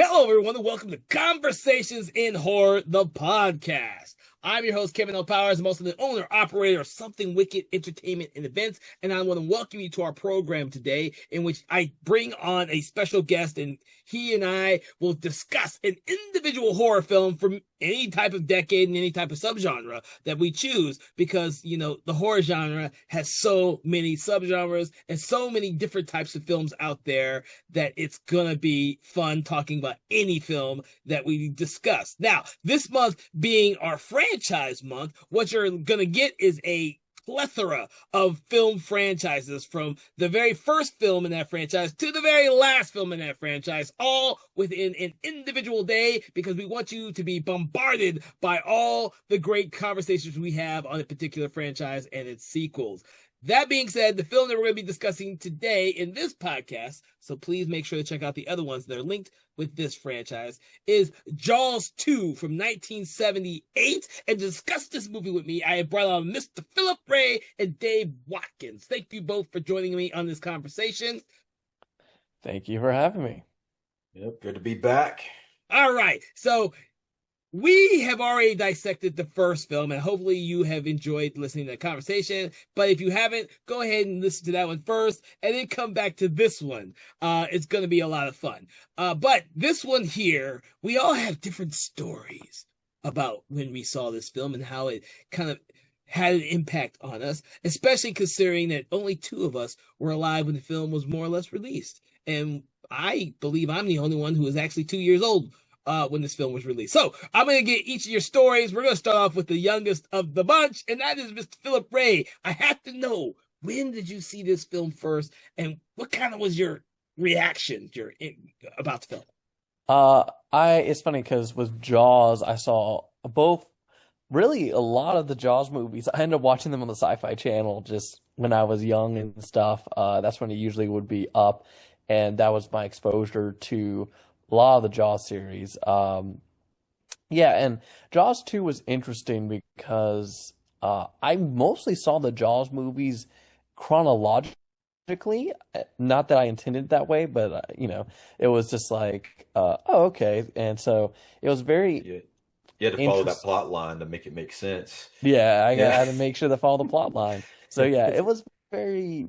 Hello, everyone, and welcome to Conversations in Horror, the podcast. I'm your host, Kevin L. Powers. I'm also the owner, operator of Something Wicked Entertainment and Events, and I want to welcome you to our program today, in which I bring on a special guest, and he and I will discuss an individual horror film from any type of decade and any type of subgenre that we choose, because, the horror genre has so many subgenres and so many different types of films out there that it's gonna be fun talking about any film that we discuss. Now, this month being our franchise month, what you're gonna get is a plethora of film franchises, from the very first film in that franchise to the very last film in that franchise, all within an individual day, because we want you to be bombarded by all the great conversations we have on a particular franchise and its sequels. That being said, the film that we're going to be discussing today in this podcast, so please make sure to check out the other ones that are linked with this franchise, is Jaws 2 from 1978. And to discuss this movie with me, I have brought on Mr. Philip Ray and Dave Watkins. Thank you both for joining me on this conversation. Thank you for having me. Yep, good to be back. All right, so we have already dissected the first film, and hopefully you have enjoyed listening to the conversation. But if you haven't, go ahead and listen to that one first, and then come back to this one. It's going to be a lot of fun. But this one here, we all have different stories about when we saw this film and how it kind of had an impact on us, especially considering that only two of us were alive when the film was more or less released. And I believe I'm the only one who was actually 2 years old when this film was released. So I'm going to get each of your stories. We're going to start off with the youngest of the bunch, and that is Mr. Philip Ray. I have to know, when did you see this film first, and what kind of was your reaction about the film? It's funny because with Jaws, I saw really a lot of the Jaws movies. I ended up watching them on the Sci-Fi Channel just when I was young and stuff. That's when it usually would be up, and that was my exposure to a lot of the Jaws series. And Jaws 2 was interesting because I mostly saw the Jaws movies chronologically. Not that I intended it that way, but it was just like, oh, okay. And so it was very You had to follow that plot line to make it make sense. Yeah, I had to make sure to follow the plot line. So yeah, it was very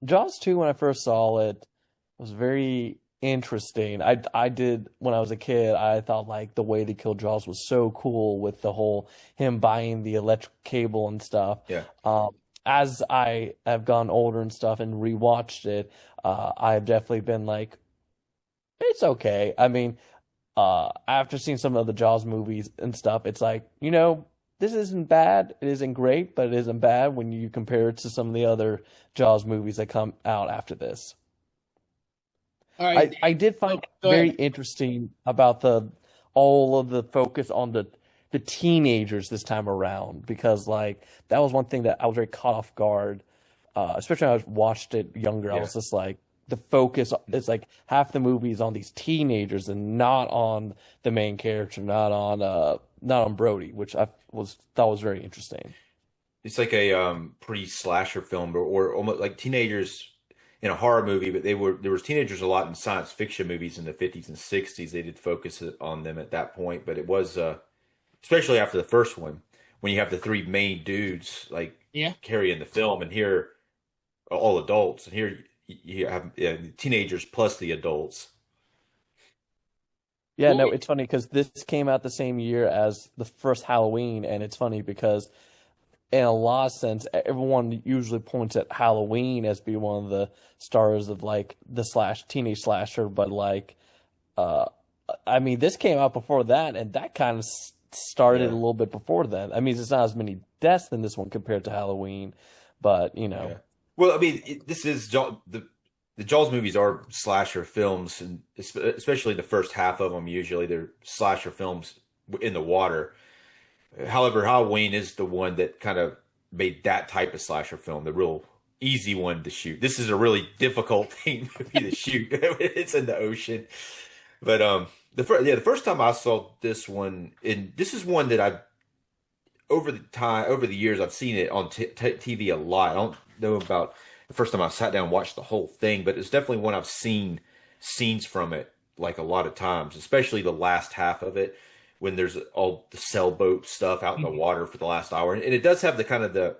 Jaws 2 when I first saw it was very interesting. I did when I was a kid. I thought like the way they killed Jaws was so cool with the whole him buying the electric cable and stuff. Yeah. As I have gone older and stuff and rewatched it, I've definitely been like, it's okay. I mean, after seeing some of the Jaws movies and stuff, it's like, this isn't bad. It isn't great, but it isn't bad when you compare it to some of the other Jaws movies that come out after this. All right. I did find very interesting about all of the focus on the teenagers this time around, because like that was one thing that I was very caught off guard, especially when I watched it younger. Yeah. I was just like, the focus is like half the movie is on these teenagers and not on the main character, not on Brody, which I thought was very interesting. It's like a pre-slasher film, or almost like teenagers in a horror movie, but there was teenagers a lot in science fiction movies in the 50s and 60s. They did focus on them at that point, but it was especially after the first one, when you have the three main dudes carrying the film, and here all adults, and here you have teenagers plus the adults. Yeah, no, it's funny because this came out the same year as the first Halloween, and it's funny because in a lot of sense, everyone usually points at Halloween as being one of the stars of like the teenage slasher, but like, I mean, this came out before that, and that kind of started a little bit before that. I mean, it's not as many deaths than this one compared to Halloween, but Yeah. Well, I mean, this is the Jaws movies are slasher films, and especially the first half of them. Usually, they're slasher films in the water. However, Halloween is the one that kind of made that type of slasher film the real easy one to shoot. This is a really difficult thing to shoot. It's in the ocean, but the first time I saw this one, and this is one that over the years I've seen it on TV a lot. I don't know about the first time I sat down and watched the whole thing, but it's definitely one I've seen scenes from it like a lot of times, especially the last half of it when there's all the sailboat stuff out in the water for the last hour. And it does have the kind of the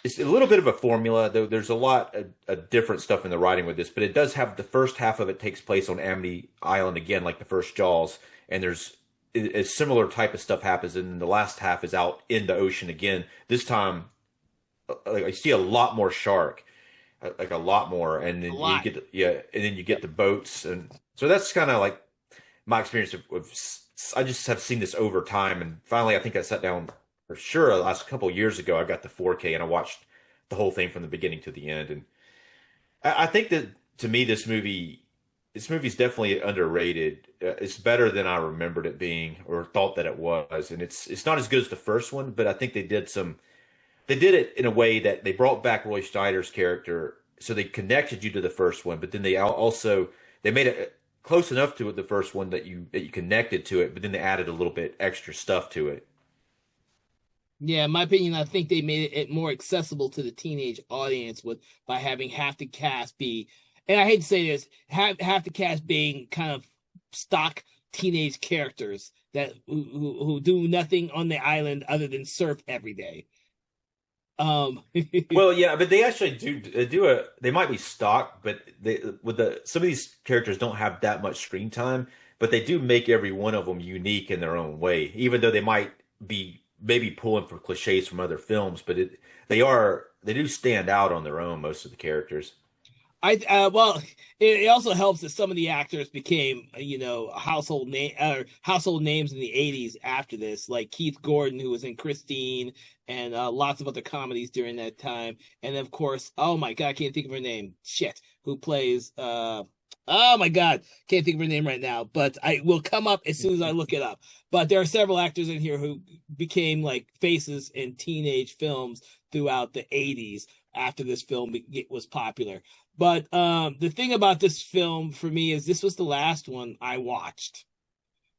it's a little bit of a formula, though there's a lot of different stuff in the writing with this, but it does have the first half of it takes place on Amity Island again, like the first Jaws, and there's a similar type of stuff happens, and then the last half is out in the ocean again. This time, like I see a lot more shark, like a lot more, and A then you lot. get and then you get the boats, and so that's kind of like my experience I just have seen this over time, and finally I think I sat down for sure the last couple of years ago. I got the 4K and I watched the whole thing from the beginning to the end, and I think that to me this movie's definitely underrated. It's better than I remembered it being or thought that it was, and it's not as good as the first one, but I think they did it in a way that they brought back Roy Schneider's character, so they connected you to the first one, but then also they made it close enough to it, the first one, that you connected to it, but then they added a little bit extra stuff to it. Yeah, in my opinion, I think they made it more accessible to the teenage audience by having half the cast be, and I hate to say this, half the cast being kind of stock teenage characters that who do nothing on the island other than surf every day. Um, Well, yeah, but they actually they might be stock, but some of these characters don't have that much screen time, but they do make every one of them unique in their own way, even though they might be maybe pulling from cliches from other films, but they do stand out on their own, most of the characters. well, it also helps that some of the actors became, household names in the '80s after this, like Keith Gordon, who was in Christine, and lots of other comedies during that time, and of course, oh my God, I can't think of her name. Shit, who plays? Oh my God, can't think of her name right now, but I will come up as soon as I look it up. But there are several actors in here who became like faces in teenage films throughout the '80s after this film was popular. But the thing about this film for me is this was the last one I watched.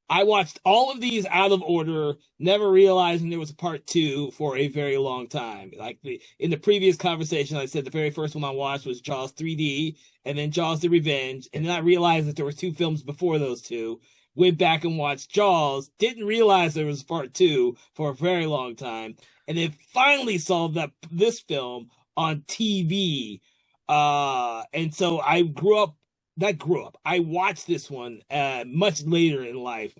I watched all of these out of order, never realizing there was a part two for a very long time. Like in the previous conversation, I said the very first one I watched was Jaws 3D, and then Jaws: The Revenge, and then I realized that there were two films before those two. Went back and watched Jaws, didn't realize there was part two for a very long time, and then finally saw this film on TV. And so I grew up, not grew up, I watched this one much later in life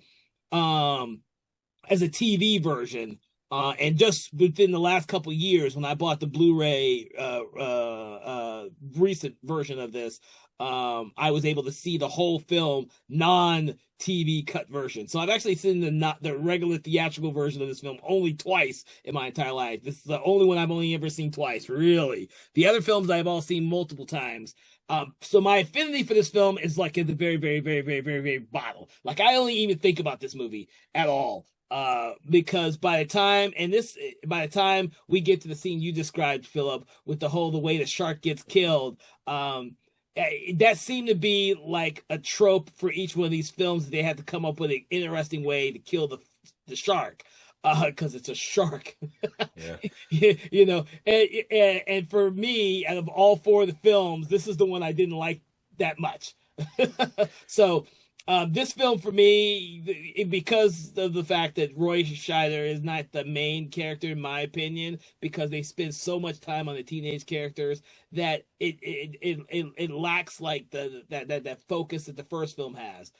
as a TV version. And just within the last couple of years, when I bought the Blu-ray recent version of this, I was able to see the whole film non-TV cut version. So I've actually seen the regular theatrical version of this film only twice in my entire life. This is the only one I've only ever seen twice, really. The other films I've all seen multiple times. So my affinity for this film is like in the very, very, very, very, very, very bottom. Like I only even think about this movie at all. Because by the time we get to the scene you described, Philip, with the way the shark gets killed, that seemed to be like a trope for each one of these films. They had to come up with an interesting way to kill the shark, because it's a shark. Yeah. And for me, out of all four of the films, this is the one I didn't like that much. So this film for me, because of the fact that Roy Scheider is not the main character, in my opinion, because they spend so much time on the teenage characters, that it lacks like that focus that the first film has.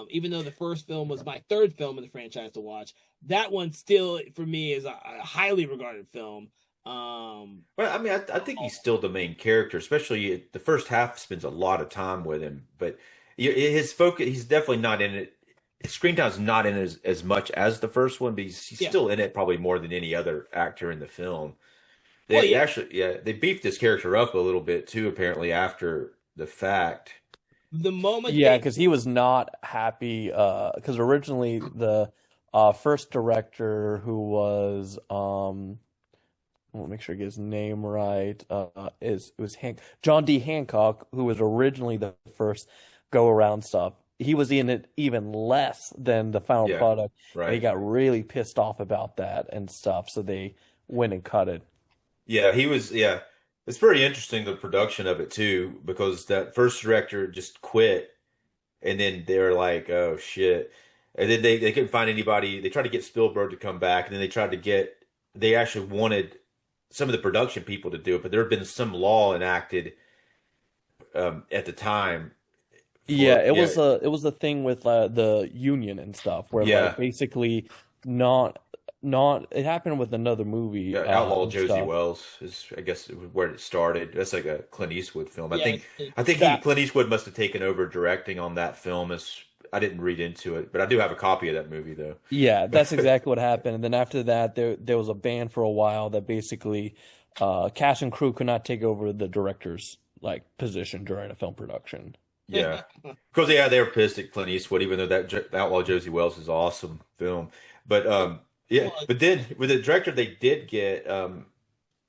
Even though the first film was my third film in the franchise to watch, that one still for me is a highly regarded film. Well, I mean, I think he's still the main character, especially the first half spends a lot of time with him, but his focus, he's definitely not in it. His screen time's not in it as much as the first one, but he's still in it probably more than any other actor in the film. They beefed this character up a little bit too, apparently after the fact. The moment, Yeah, because he was not happy. Because originally the first director, who was I want to make sure I get his name right, it was John D. Hancock, who was originally the first go around stuff. He was in it even less than the final product. Right. And he got really pissed off about that and stuff, so they went and cut it. Yeah, he was. Yeah, it's pretty interesting, the production of it too, because that first director just quit, and then they're like, oh shit. And then they couldn't find anybody. They tried to get Spielberg to come back, and then they actually wanted some of the production people to do it, but there had been some law enacted at the time Yeah, for, yeah, it was a thing with the union and stuff where like yeah, basically not not it happened with another movie yeah. Outlaw and Josie stuff. Wells is, I guess, where it started. That's like a Clint Eastwood film. Yeah, I think That Clint Eastwood must have taken over directing on that film. As I didn't read into it, but I do have a copy of that movie though. Yeah, that's exactly what happened. And then after that, there was a ban for a while that basically cast and crew could not take over the director's like position during a film production. Yeah, because yeah, they were pissed at Clint Eastwood, even though Outlaw Josie Wells is an awesome film. But yeah, well, but then with the director, they did get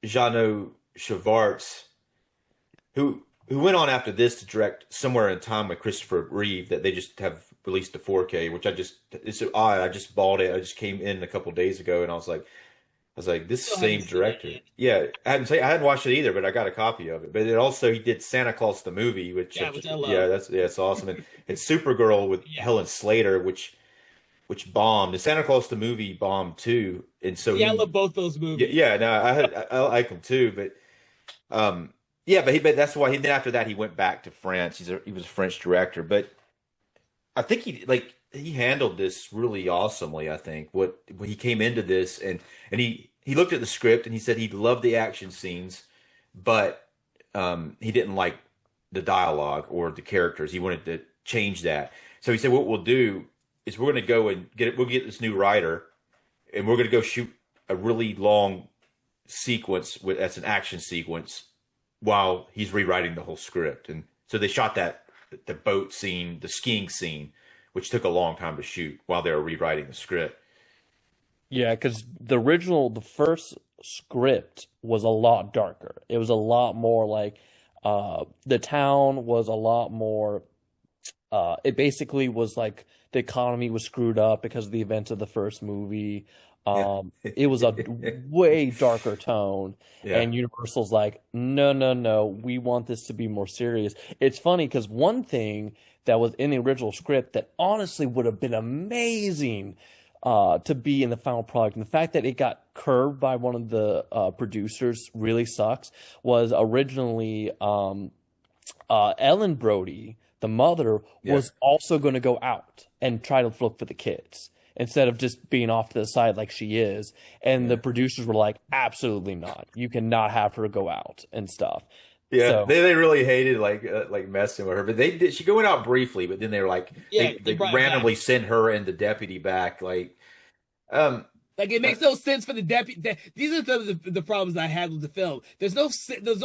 Jeannot Schwartz, who went on after this to direct Somewhere in Time with Christopher Reeve, that they just have released to 4K, which it's so odd. I just bought it. I just came in a couple days ago, and I was like, this still haven't same seen it director. yet. Yeah, I hadn't watched it either, but I got a copy of it. But it also he did Santa Claus the movie, Yeah, which I love. yeah, it's awesome. And Supergirl with Yeah. Helen Slater, which bombed. And Santa Claus the movie bombed too. And so Yeah, I love both those yeah, movies. yeah, no, I like him too, but yeah, but that's why then after that he went back to France. He was a French director, but I think he handled this really awesomely. I think when he came into this and he looked at the script and he said he loved the action scenes, but he didn't like the dialogue or the characters. He wanted to change that. So he said, "What we'll do is we're going to go and get it. We'll get this new writer, and we're going to go shoot a really long sequence that's an action sequence while he's rewriting the whole script." And so they shot the boat scene, the skiing scene, which took a long time to shoot while they were rewriting the script. Yeah, because the first script was a lot darker. It was a lot more like the town was a lot more. It basically was like the economy was screwed up because of the events of the first movie. Yeah. It was a way darker tone, Yeah. and Universal's like, no, no, no, we want this to be more serious. It's funny because one thing that was in the original script that honestly would have been amazing to be in the final product, and the fact that it got curbed by one of the producers really sucks, was originally Ellen Brody, the mother, Yeah. was also going to go out and try to look for the kids instead of just being off to the side like she is. And the Yeah. producers were like, absolutely not. You cannot have her go out and stuff. Yeah, So, they really hated like messing with her, but they did. She went out briefly, but then they were like Yeah, they they brought it back. randomly sent her and the deputy back. Um, Like it uh, makes no sense for the deputy. These are the problems I had with the film. There's no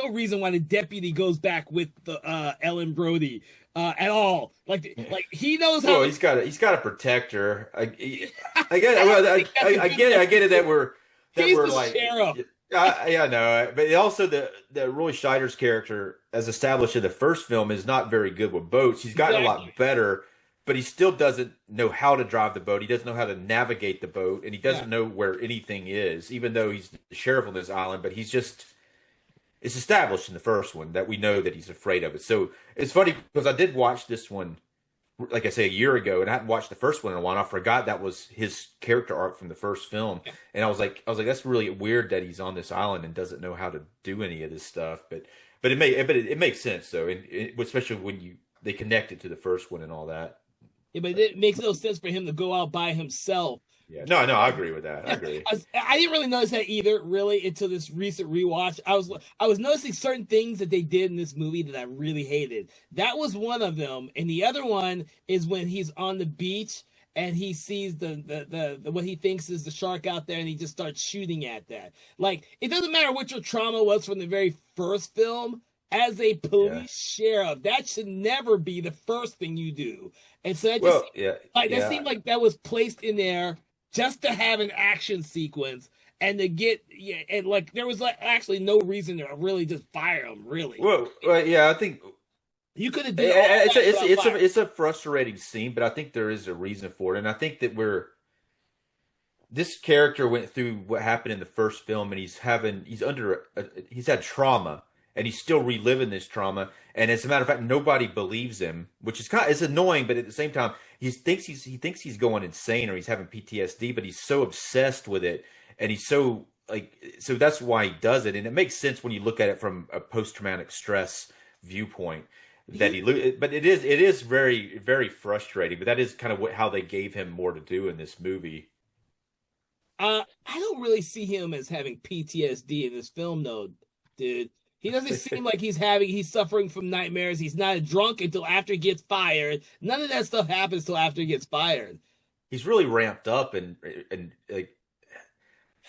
reason why the deputy goes back with the Ellen Brody at all. Like he knows how well, to. he's got to protect her. I get it. Well, think that's a good I get it that He's we're the like sheriff. yeah, no, but also the Roy Scheider's character, as established in the first film, is not very good with boats. He's gotten a Exactly. lot better, but he still doesn't know how to drive the boat. He doesn't know how to navigate the boat, and he Yeah. doesn't know where anything is, even though he's the sheriff on this island. But it's established in the first one that we know that he's afraid of it. So it's funny because I did watch this one, like I say, a year ago, and I hadn't watched the first one in a while. And I forgot that was his character arc from the first film, and I was like, that's really weird that he's on this island and doesn't know how to do any of this stuff. But it makes sense though, and especially when they connect it to the first one and all that. Yeah, but it makes no sense for him to go out by himself. Yeah, no, I agree with that. I agree. I didn't really notice that either, really, until this recent rewatch. I was noticing certain things that they did in this movie that I really hated. That was one of them, and the other one is when he's on the beach and he sees the what he thinks is the shark out there, and he just starts shooting at that. Like it doesn't matter what your trauma was from the very first film. As a Yeah. police sheriff, that should never be the first thing you do. And so Well, yeah, that yeah. seemed like that was placed in there just to have an action sequence and to get yeah, and like there was like actually no reason to really just fire him. Really, Yeah. I think you could have did all that without fire. it's a frustrating scene, but I think there is a reason for it, and I think that this character went through what happened in the first film, and he's had trauma, and he's still reliving this trauma. And as a matter of fact, nobody believes him, which is it's annoying, but at the same time, he thinks he's going insane or he's having PTSD, but he's so obsessed with it, and he's so so that's why he does it, and it makes sense when you look at it from a post-traumatic stress viewpoint that but it is very, very frustrating. But that is kind of how they gave him more to do in this movie. I don't really see him as having PTSD in this film, though, dude. He doesn't seem like he's suffering from nightmares. He's not drunk until after he gets fired. None of that stuff happens till after he gets fired. He's really ramped up and like.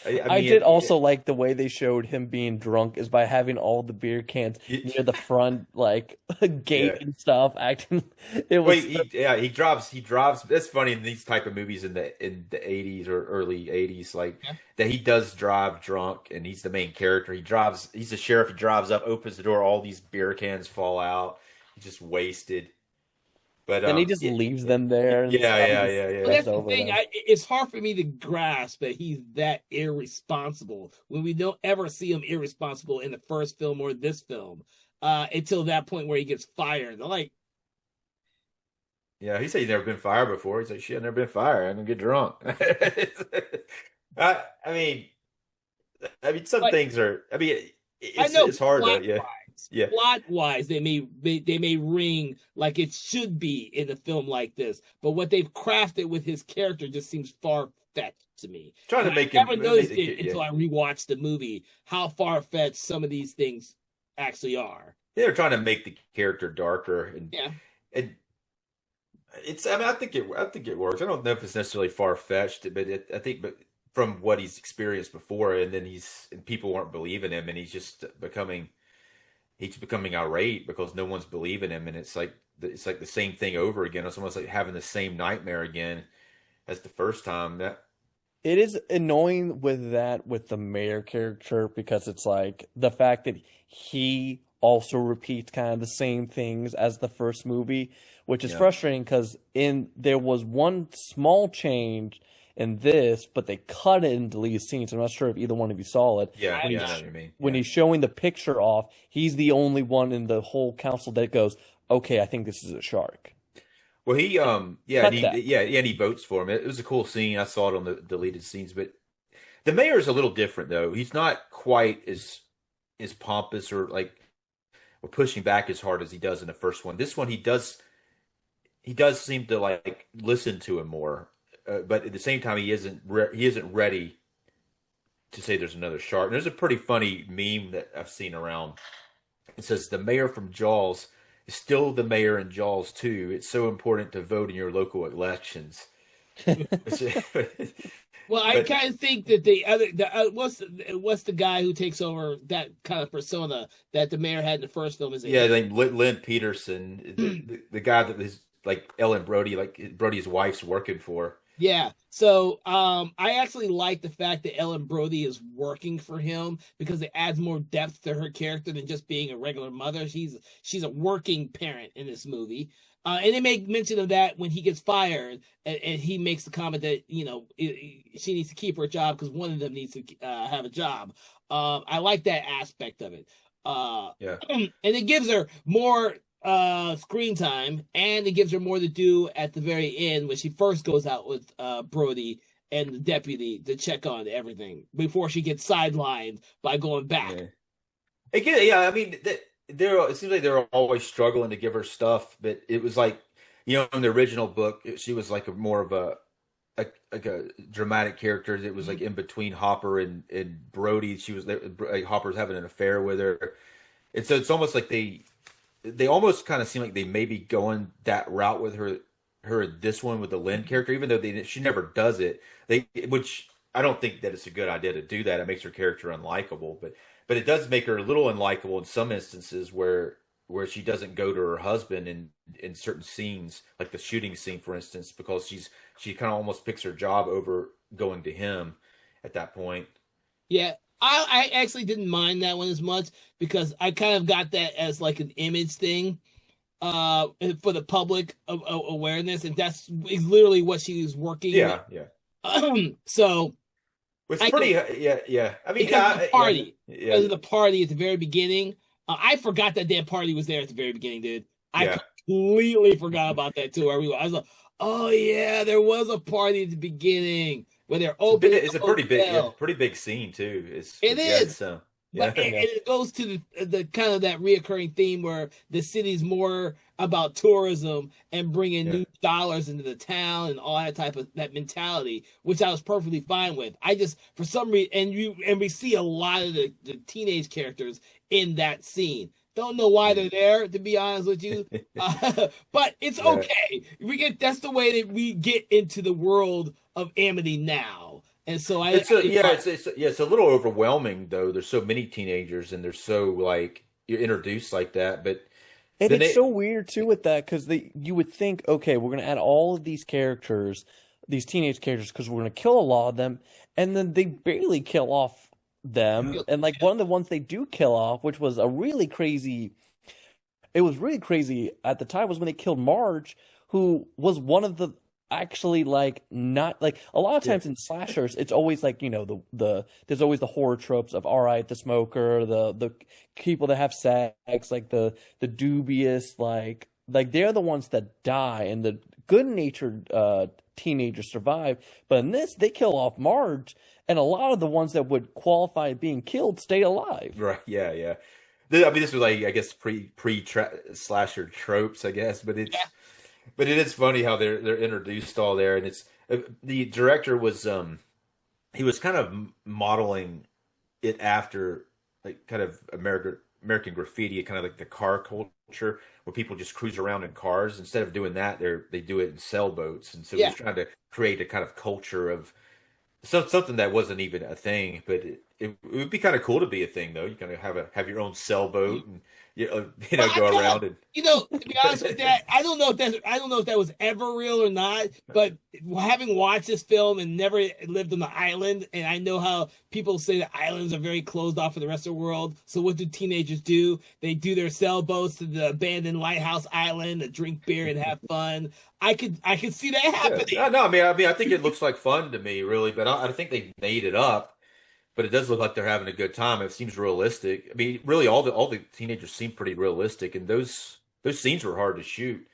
I did also like the way they showed him being drunk is by having all the beer cans near the front, like gate and stuff. Acting, it was. He drives. That's funny in these type of movies in the 80s or early 80s, like that he does drive drunk, and he's the main character. He drives. He's the sheriff. He drives up, opens the door, all these beer cans fall out. He's just wasted. But and he just leaves them there. Yeah. Well, that's the thing. It's hard for me to grasp that he's that irresponsible when we don't ever see him irresponsible in the first film or this film until that point where he gets fired. Like, yeah, he said he's never been fired before. He's like, shit, I've never been fired. I'm gonna get drunk. I mean, some things are. I mean, it's hard. Plot wise, they may ring like it should be in a film like this, but what they've crafted with his character just seems far fetched to me. Trying to make I never noticed it until I rewatched the movie how far fetched some of these things actually are. They're trying to make the character darker, and it's. I mean, I think it works. I don't know if it's necessarily far fetched, but I think, but from what he's experienced before, and then people weren't believing him, and he's just becoming irate because no one's believing him, and it's like the same thing over again. It's almost like having the same nightmare again as the first time. It is annoying with the mayor character because it's like the fact that he also repeats kind of the same things as the first movie, which is frustrating because there was one small change in this, but they cut it and deleted scenes. I'm not sure if either one of you saw it. Yeah, I know what you mean. When he's showing the picture off, he's the only one in the whole council that goes, "Okay, I think this is a shark." Well, he he votes for him. It was a cool scene. I saw it on the deleted scenes, but the mayor's a little different though. He's not quite as pompous or pushing back as hard as he does in the first one. This one, he does seem to like listen to him more. But at the same time, he isn't ready to say there's another shark. And there's a pretty funny meme that I've seen around. It says, "The mayor from Jaws is still the mayor in Jaws 2. It's so important to vote in your local elections." Well, I kind of think that what's the guy who takes over that kind of persona that the mayor had in the first film? Like Lynn Peterson, the guy that is like Ellen Brody, like Brody's wife's working for. Yeah. So I actually like the fact that Ellen Brody is working for him because it adds more depth to her character than just being a regular mother. She's a working parent in this movie. And they make mention of that when he gets fired, and he makes the comment that, she needs to keep her job because one of them needs to have a job. I like that aspect of it. And it gives her more screen time, and it gives her more to do at the very end when she first goes out with Brody and the deputy to check on everything before she gets sidelined by going back. I mean, it seems like they're always struggling to give her stuff, but it was like, in the original book, she was like more of a dramatic character. It was like in between Hopper and Brody. She was Hopper's having an affair with her, and so it's almost like they almost kind of seem like they may be going that route with her this one with the Lynn character, even though she never does it. Which I don't think that it's a good idea to do that. It makes her character unlikable, but it does make her a little unlikable in some instances where she doesn't go to her husband in certain scenes, like the shooting scene, for instance, because she kind of almost picks her job over going to him at that point. Yeah. I actually didn't mind that one as much because I kind of got that as like an image thing for the public awareness, and that's literally what she was working with. So it's pretty, I mean, because of the party at the very beginning, I forgot that damn party was there at the very beginning, dude. I Yeah. completely forgot about that too. I was like, oh yeah, there was a party at the beginning where they're opening It's the a pretty big, yeah, hotel. pretty big scene too. It's It with is. guests, so But yeah. and Yeah. it goes to the kind of that reoccurring theme where the city's more about tourism and bringing Yeah. new dollars into the town and all that type of that mentality, which I was perfectly fine with. I just for some reason and we see a lot of the teenage characters in that scene. Don't know why they're there, to be honest with you, but it's Yeah. okay. That's the way that we get into the world of Amity now, and so I It's a did yeah, fine. it's a little overwhelming though. There's so many teenagers and they're so like you're introduced like that, but And then it's they so weird too with that because you would think, okay, we're gonna add all of these characters, these teenage characters, because we're gonna kill a lot of them, and then they barely kill off them. And like one of the ones they do kill off, which was a really crazy, it was really crazy at the time, was when they killed Marge, who was one of the actually like not like a lot of yeah. times in slashers it's always like the there's always the horror tropes of all right the smoker the people that have sex like the dubious like they're the ones that die and the good-natured teenagers survive, but in this they kill off Marge and a lot of the ones that would qualify being killed stay alive. Right, yeah, yeah. I mean, this was like I guess pre slasher tropes, I guess, but it is funny how they're introduced all there, and it's the director was he was kind of modeling it after like kind of American graffiti, kind of like the car culture where people just cruise around in cars. Instead of doing that, they do it in sailboats, and so Yeah. he's trying to create a kind of culture of something that wasn't even a thing, but it would be kind of cool to be a thing though. You kind of have your own sailboat and Well, I go kind of, around to be honest with that, I don't know if that was ever real or not. But having watched this film and never lived on the island, and I know how people say that islands are very closed off for the rest of the world. So what do teenagers do? They do their sailboats to the abandoned lighthouse island to drink beer and have fun. I could see that yeah. happening. No, no, I mean, I think it looks like fun to me, really, but I think they made it up. But it does look like they're having a good time. It seems realistic. I mean, really, all the teenagers seem pretty realistic, and those scenes were hard to shoot.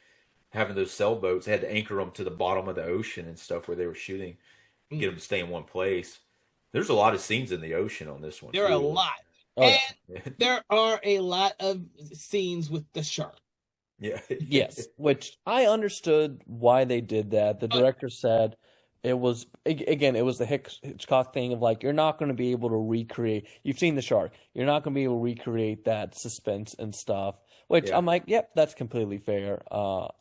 Having those sailboats, they had to anchor them to the bottom of the ocean and stuff where they were shooting, get them to stay in one place. There's a lot of scenes in the ocean on this one There are a too. lot, Oh and yeah. there are a lot of scenes with the shark. Yeah, Yes, which I understood why they did that. The director said it was again, it was the Hitchcock thing of like you're not going to be able to recreate. You've seen the shark. You're not going to be able to recreate that suspense and stuff. Which yeah, I'm like, yep, that's completely fair,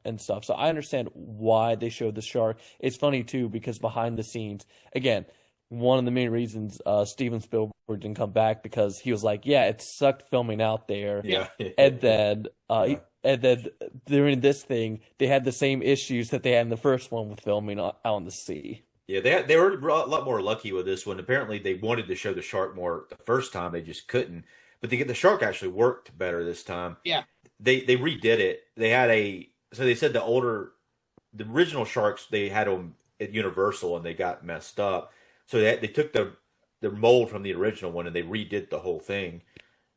and stuff. So I understand why they showed the shark. It's funny too because behind the scenes, again, one of the main reasons Steven Spielberg didn't come back because he was like, yeah, it sucked filming out there. yeah, And then, yeah. and then during this thing, they had the same issues that they had in the first one with filming out on the sea. Yeah, they were a lot more lucky with this one. Apparently, they wanted to show the shark more the first time, they just couldn't. But the shark actually worked better this time. Yeah, They redid it. They had so they said the original sharks they had them at Universal and they got messed up. So they took the mold from the original one and they redid the whole thing.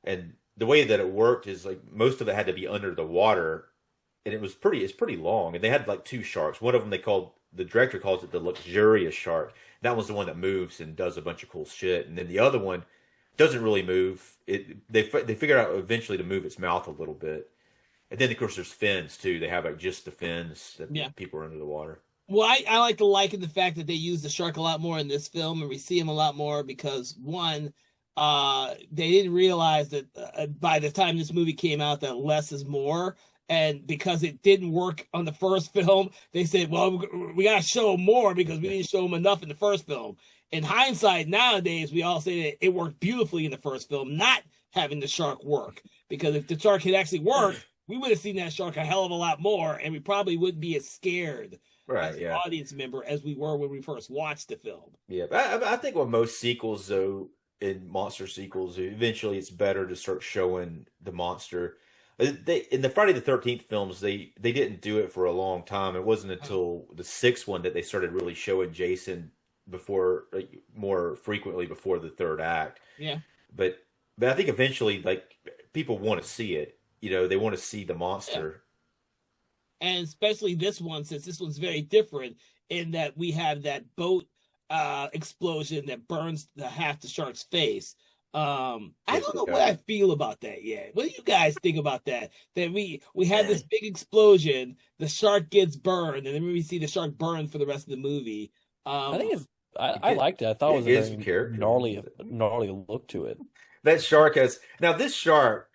And the way that it worked is like most of it had to be under the water, and it's pretty long. And they had like two sharks. One of them the director calls it the luxurious shark. That one's the one that moves and does a bunch of cool shit. And then the other one doesn't really move. They figured out eventually to move its mouth a little bit. And then of course there's fins too. They have like just the fins yeah. that people are under the water. Well, I like to liken the fact that they use the shark a lot more in this film, and we see him a lot more because one, they didn't realize that by the time this movie came out that less is more, and because it didn't work on the first film, they said, "Well, we got to show more because we didn't show them enough in the first film." In hindsight, nowadays we all say that it worked beautifully in the first film, not having the shark work, because if the shark had actually worked, we would have seen that shark a hell of a lot more, and we probably wouldn't be as scared Right, as an yeah. audience member as we were when we first watched the film. Yeah, but I think with most sequels, though, in monster sequels, eventually it's better to start showing the monster. They in the Friday the 13th films, they didn't do it for a long time. It wasn't until the sixth one that they started really showing Jason before, more frequently before the third act. Yeah. But I think eventually, like people want to see it. You know, they want to see the Yeah. monster. And especially this one, since this one's very different in that we have that boat explosion that burns half the shark's face. I don't know what Yeah. I feel about that yet. What do you guys think about that? That we had this big explosion, the shark gets burned, and then we see the shark burn for the rest of the movie. I Um, think it's It I get, liked it. I thought yeah, it it was a gives some very character. gnarly look to it. That shark has now. This shark,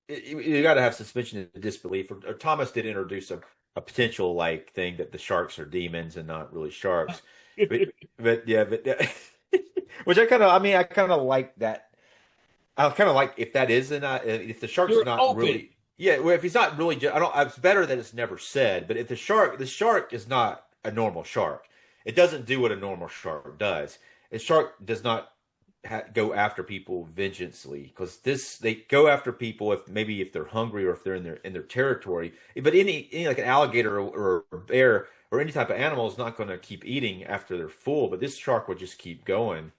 you got to have suspension of disbelief. Or Thomas did introduce a potential like thing that the sharks are demons and not really sharks. But but which I kind of like that. I kind of like if that is if the shark's you're not open. really well if he's not really I don't it's better that it's never said. But if the shark is not a normal shark. It doesn't do what a normal shark does. A shark does not go after people vengeancely because this they go after people if they're hungry or if they're in their territory. But any like an alligator or a bear or any type of animal is not going to keep eating after they're full. But this shark will just keep going.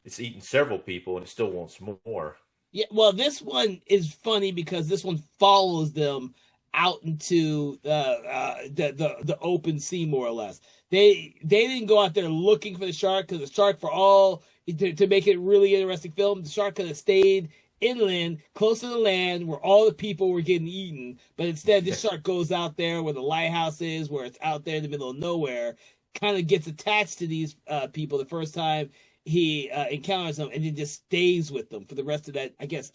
It's eaten several people and it still wants more. Yeah, well, this one is funny because this one follows them out into the open sea more or less. They didn't go out there looking for the shark because the shark for all to make it really interesting film, the shark could have stayed inland, close to the land where all the people were getting eaten. But instead, this shark goes out there where the lighthouse is, where it's out there in the middle of nowhere, kind of gets attached to these people the first time he encounters them and then just stays with them for the rest of that, I guess,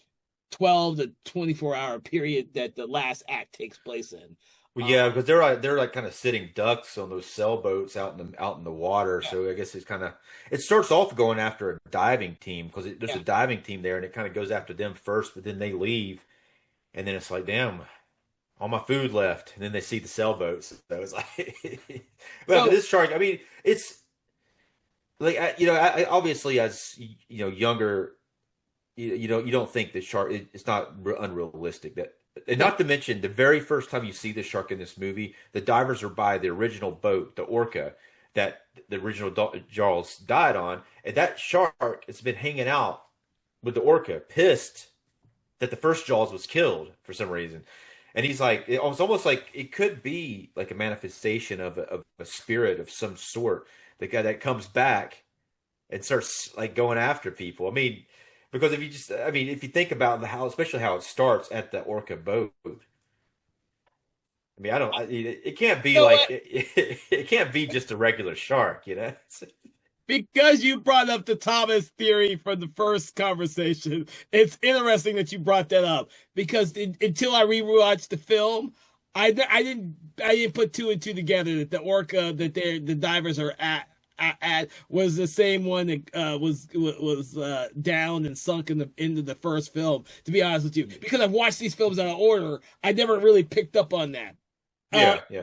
12 to 24-hour period that the last act takes place in. Well, yeah, Um, because they're like kind of sitting ducks on those sailboats out in the water. yeah, So I guess it starts off going after a diving team because there's a yeah. diving team there, and it kind of goes after them first, but then they leave, and then it's like, damn, all my food left, and then they see the sailboats. So it's like, but So, this shark, I mean, it's like obviously as younger, you don't think the shark. It's not unrealistic that. And no, not to mention, the very first time you see the shark in this movie, the divers are by the original boat, the Orca, that the original Jaws died on, and that shark has been hanging out with the Orca, pissed that the first Jaws was killed for some reason. And he's like, it was almost like it could be like a manifestation of a spirit of some sort. The guy that comes back and starts like going after people. I mean, because if you think about especially how it starts at the Orca boat. I mean, it can't you be know like what? it can't be just a regular shark, you know? Because you brought up the Thomas theory from the first conversation, it's interesting that you brought that up because until I rewatched the film, I didn't put two and two together that the orca that the divers are at was the same one that was down and sunk in the into the first film. To be honest with you, because I've watched these films out of order, I never really picked up on that. Uh, Yeah, yeah.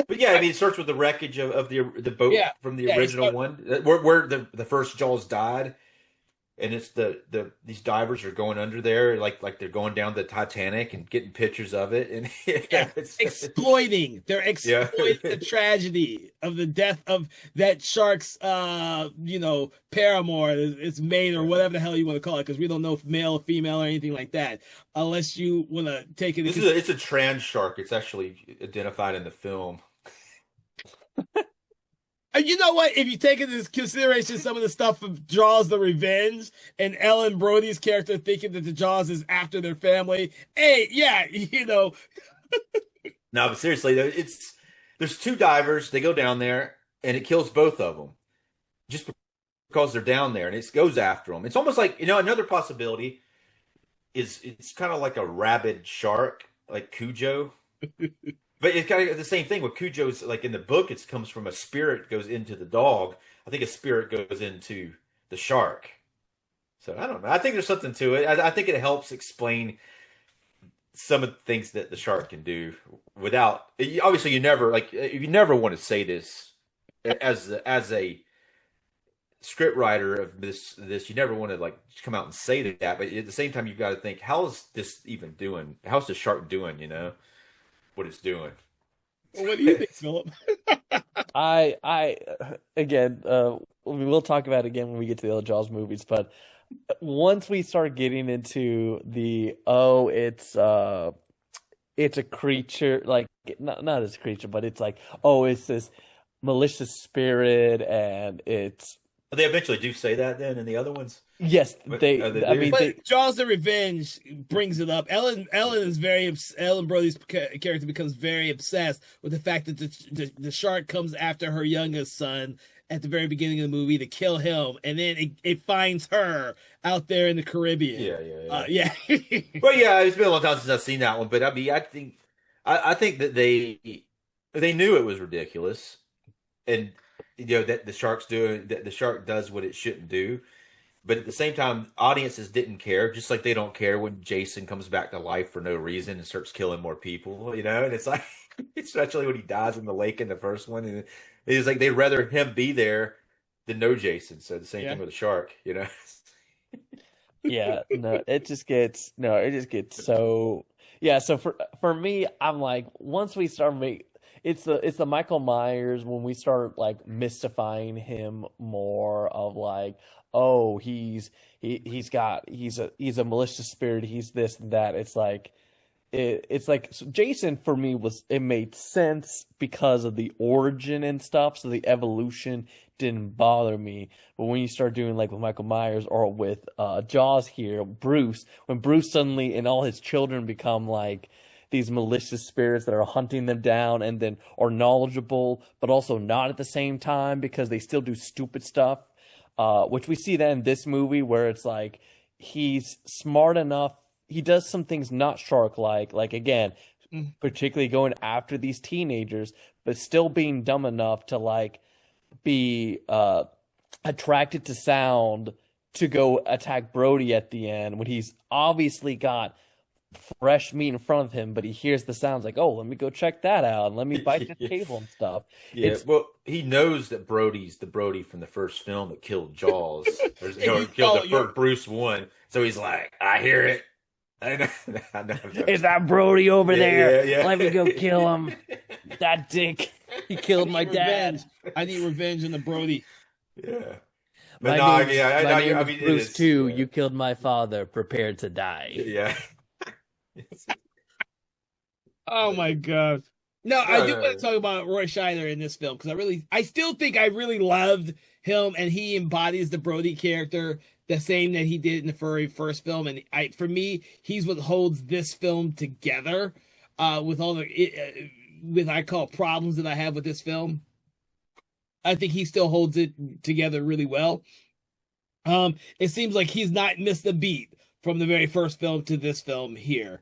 But yeah, I mean, it starts with the wreckage of the boat yeah, from the yeah, original one, where the first Jaws died, and it's these divers are going under there like they're going down the Titanic and getting pictures of it, and yeah, they're yeah. exploiting the tragedy of the death of that shark's paramour, its mate, or whatever the hell you want to call it, because we don't know if male or female or anything like that, unless you want to take it into It's a trans shark. It's actually identified in the film. you know what? If you take into consideration some of the stuff of Jaws: The Revenge and Ellen Brody's character thinking that the Jaws is after their family, hey, yeah, No, but seriously, there's two divers. They go down there, and it kills both of them just because they're down there, and it goes after them. It's almost like another possibility is it's kind of like a rabid shark, like Cujo. But it's kind of the same thing with Cujo's. Like in the book, it comes from a spirit goes into the dog. I think a spirit goes into the shark. So I don't know. I think there's something to it. I think it helps explain some of the things that the shark can do without. Obviously, you never want to say this as a script writer of this. You never want to like come out and say that. But at the same time, you've got to think, how is this even doing? How's the shark doing? You know what it's doing. Well, what do you think, Philip? I again, we will talk about it again when we get to the other Jaws movies, but once we start getting into the it's a creature, like not as a creature, but it's like, oh, it's this malicious spirit, and it's They eventually do say that then in the other ones. yes, But, they they I do? mean they But Jaws the Revenge brings it up. Ellen is Ellen Brody's character becomes very obsessed with the fact that the shark comes after her youngest son at the very beginning of the movie to kill him, and then it finds her out there in the Caribbean. Yeah. Well, yeah, it's been a long time since I've seen that one, but I mean, I think that they knew it was ridiculous, and that the shark does what it shouldn't do, but at the same time, audiences didn't care, just like they don't care when Jason comes back to life for no reason and starts killing more people, and it's like, especially when he dies in the lake in the first one, and it's like they'd rather him be there than no Jason. So the same thing with the shark. yeah, no, it just gets so yeah. So for me, I'm like, once we start it's the Michael Myers when we start like mystifying him more of like, oh, he's a malicious spirit, he's this and that. It's like so Jason for me it made sense because of the origin and stuff, so the evolution didn't bother me. But when you start doing like with Michael Myers or with Jaws here, when Bruce suddenly and all his children become like these malicious spirits that are hunting them down and then are knowledgeable, but also not at the same time because they still do stupid stuff, which we see that in this movie where it's like he's smart enough. He does some things not shark-like, again, particularly going after these teenagers, but still being dumb enough to like be attracted to sound to go attack Brody at the end when he's obviously got fresh meat in front of him, but he hears the sounds like, oh, let me go check that out and let me bite the table and stuff. Yeah, well, he knows that Brody's the Brody from the first film that killed Jaws, or killed the first Bruce one. So he's like, I hear it. I know. Is that Brody over there? Yeah. Let me go kill him. That dick. He killed my dad. I need revenge on the Brody. Yeah. But my no, name, I mean, Bruce too. You killed my father. Prepare to die. Yeah. Oh my God. No, I do want to talk about Roy Scheider in this film because I still think I really loved him, and he embodies the Brody character the same that he did in the very first film. And for me, he's what holds this film together. With all with I call problems that I have with this film, I think he still holds it together really well. It seems like he's not missed a beat from the very first film to this film here,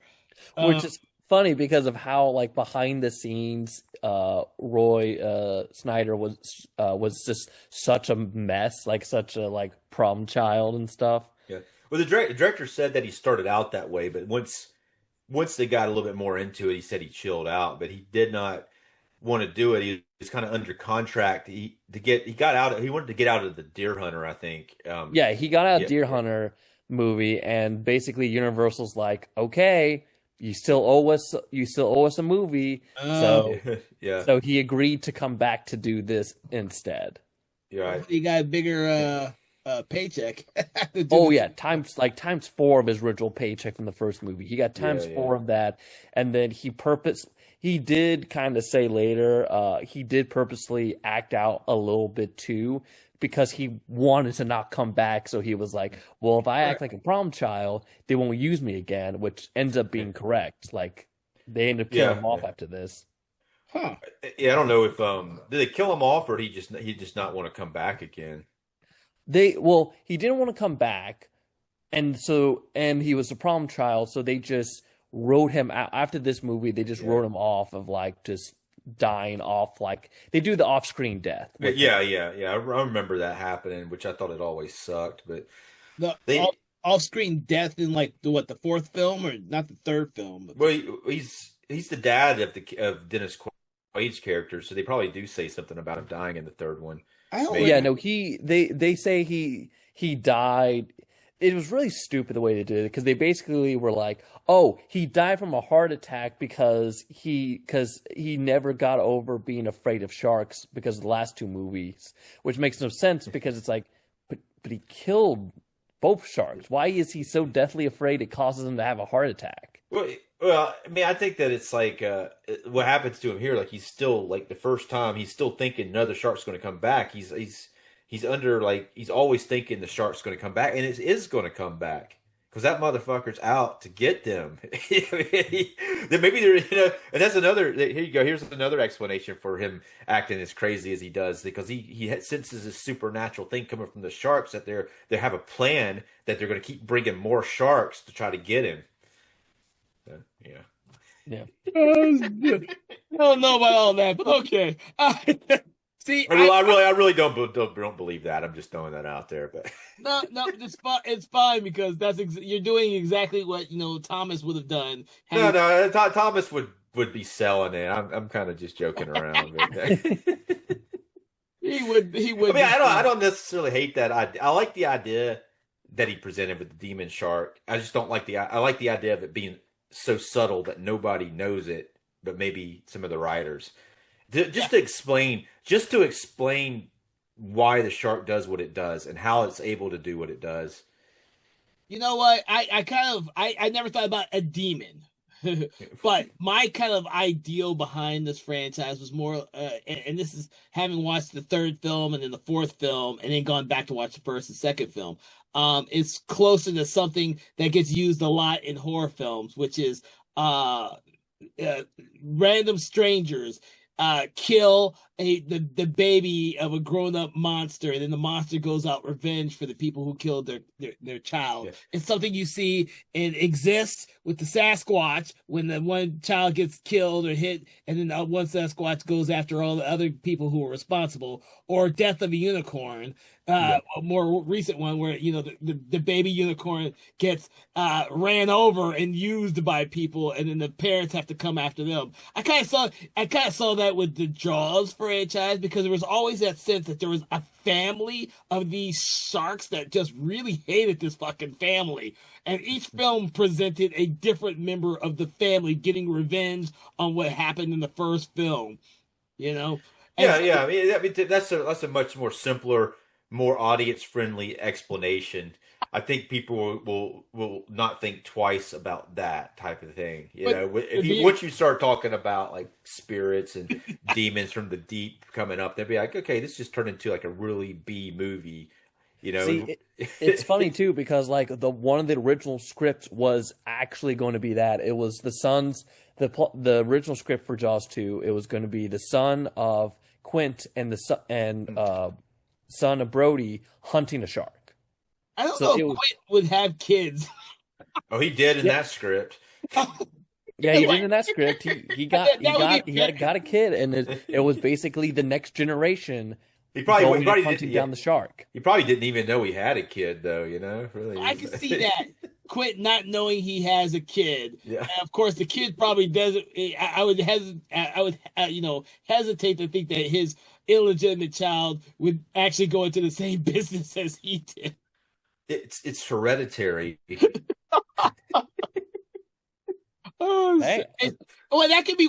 which is funny because of how like behind the scenes Roy Snyder was just such a mess, like such a like problem child and stuff. Yeah. Well, the director said that he started out that way, but once they got a little bit more into it, he said he chilled out, but he did not want to do it. He was kind of under contract. He wanted to get out of the Deer Hunter, I think. Yeah, he got out of Deer Hunter movie, and basically Universal's like, okay, you still owe us a movie. So yeah. So he agreed to come back to do this instead. Yeah. He got a bigger paycheck. Oh yeah, times 4 of his original paycheck from the first movie. He got times 4 of that, and then he did kind of say later, he did purposely act out a little bit too, because he wanted to not come back. So he was like, well, if I act like a problem child, they won't use me again, which ends up being correct. Like they end up killing him off after this. Huh. Yeah, I don't know if did they kill him off, or he just not want to come back again? He didn't want to come back, and he was a problem child, so they just wrote him out after this movie. They just wrote him off of like just dying off, like they do the off-screen death. Yeah. I remember that happening, which I thought it always sucked. But off-screen death in like the fourth film, or not the third film? But... Well, he's the dad of Dennis Quaid's character, so they probably do say something about him dying in the third one. They say he died. It was really stupid the way they did it, because they basically were like, oh, he died from a heart attack because he never got over being afraid of sharks because of the last 2 movies, which makes no sense because it's like, but he killed both sharks? Why is he so deathly afraid it causes him to have a heart attack? Well, I mean, I think that it's like what happens to him here. Like he's still like the first time he's still thinking another shark's going to come back. He's under like he's always thinking the shark's going to come back, and it is going to come back because that motherfucker's out to get them. Then maybe they're and that's another. Here you go. Here's another explanation for him acting as crazy as he does because he senses this supernatural thing coming from the sharks that they have a plan that they're going to keep bringing more sharks to try to get him. Yeah. Yeah. I don't know about all that, but okay. See, I really don't believe that. I'm just throwing that out there, but no, it's fine because you're doing exactly what Thomas would have done. No, Thomas would be selling it. I'm kind of just joking around. But he would. I mean, I don't necessarily hate that idea. I like the idea that he presented with the demon shark. I just don't like I like the idea of it being so subtle that nobody knows it, but maybe some of the writers. To explain why the shark does what it does and how it's able to do what it does. You know what? I never thought about a demon, but my kind of ideal behind this franchise was more, and this is having watched the third film and then the fourth film, and then gone back to watch the first and second film. It's closer to something that gets used a lot in horror films, which is random strangers kill the baby of a grown-up monster, and then the monster goes out revenge for the people who killed their child. Yeah. It's something you see and exists with the Sasquatch when the one child gets killed or hit, and then one Sasquatch goes after all the other people who were responsible, or Death of a Unicorn, a more recent one where the baby unicorn gets ran over and used by people, and then the parents have to come after them. I kind of saw that with the Jaws franchise, because there was always that sense that there was a family of these sharks that just really hated this fucking family, and each film presented a different member of the family getting revenge on what happened in the first film. I mean, that's a much more simpler, more audience friendly explanation. I think people will not think twice about that type of thing. Once you start talking about like spirits and demons from the deep coming up, they'll be like, okay, this just turned into like a really B movie. See, it's funny too because like one of the original scripts was actually going to be that it was the original script for Jaws 2. It was going to be the son of Quint and son of Brody hunting a shark. I don't know if Quint would have kids. Oh, he did in that script. Yeah, he did in that script. He got a kid, and it was basically the next generation. He probably hunting down the shark. He probably didn't even know he had a kid, though. Really. I can see that. Quint not knowing he has a kid. Yeah. And of course, the kid probably doesn't. I would hesitate to think that his illegitimate child would actually go into the same business as he did. It's hereditary. That could be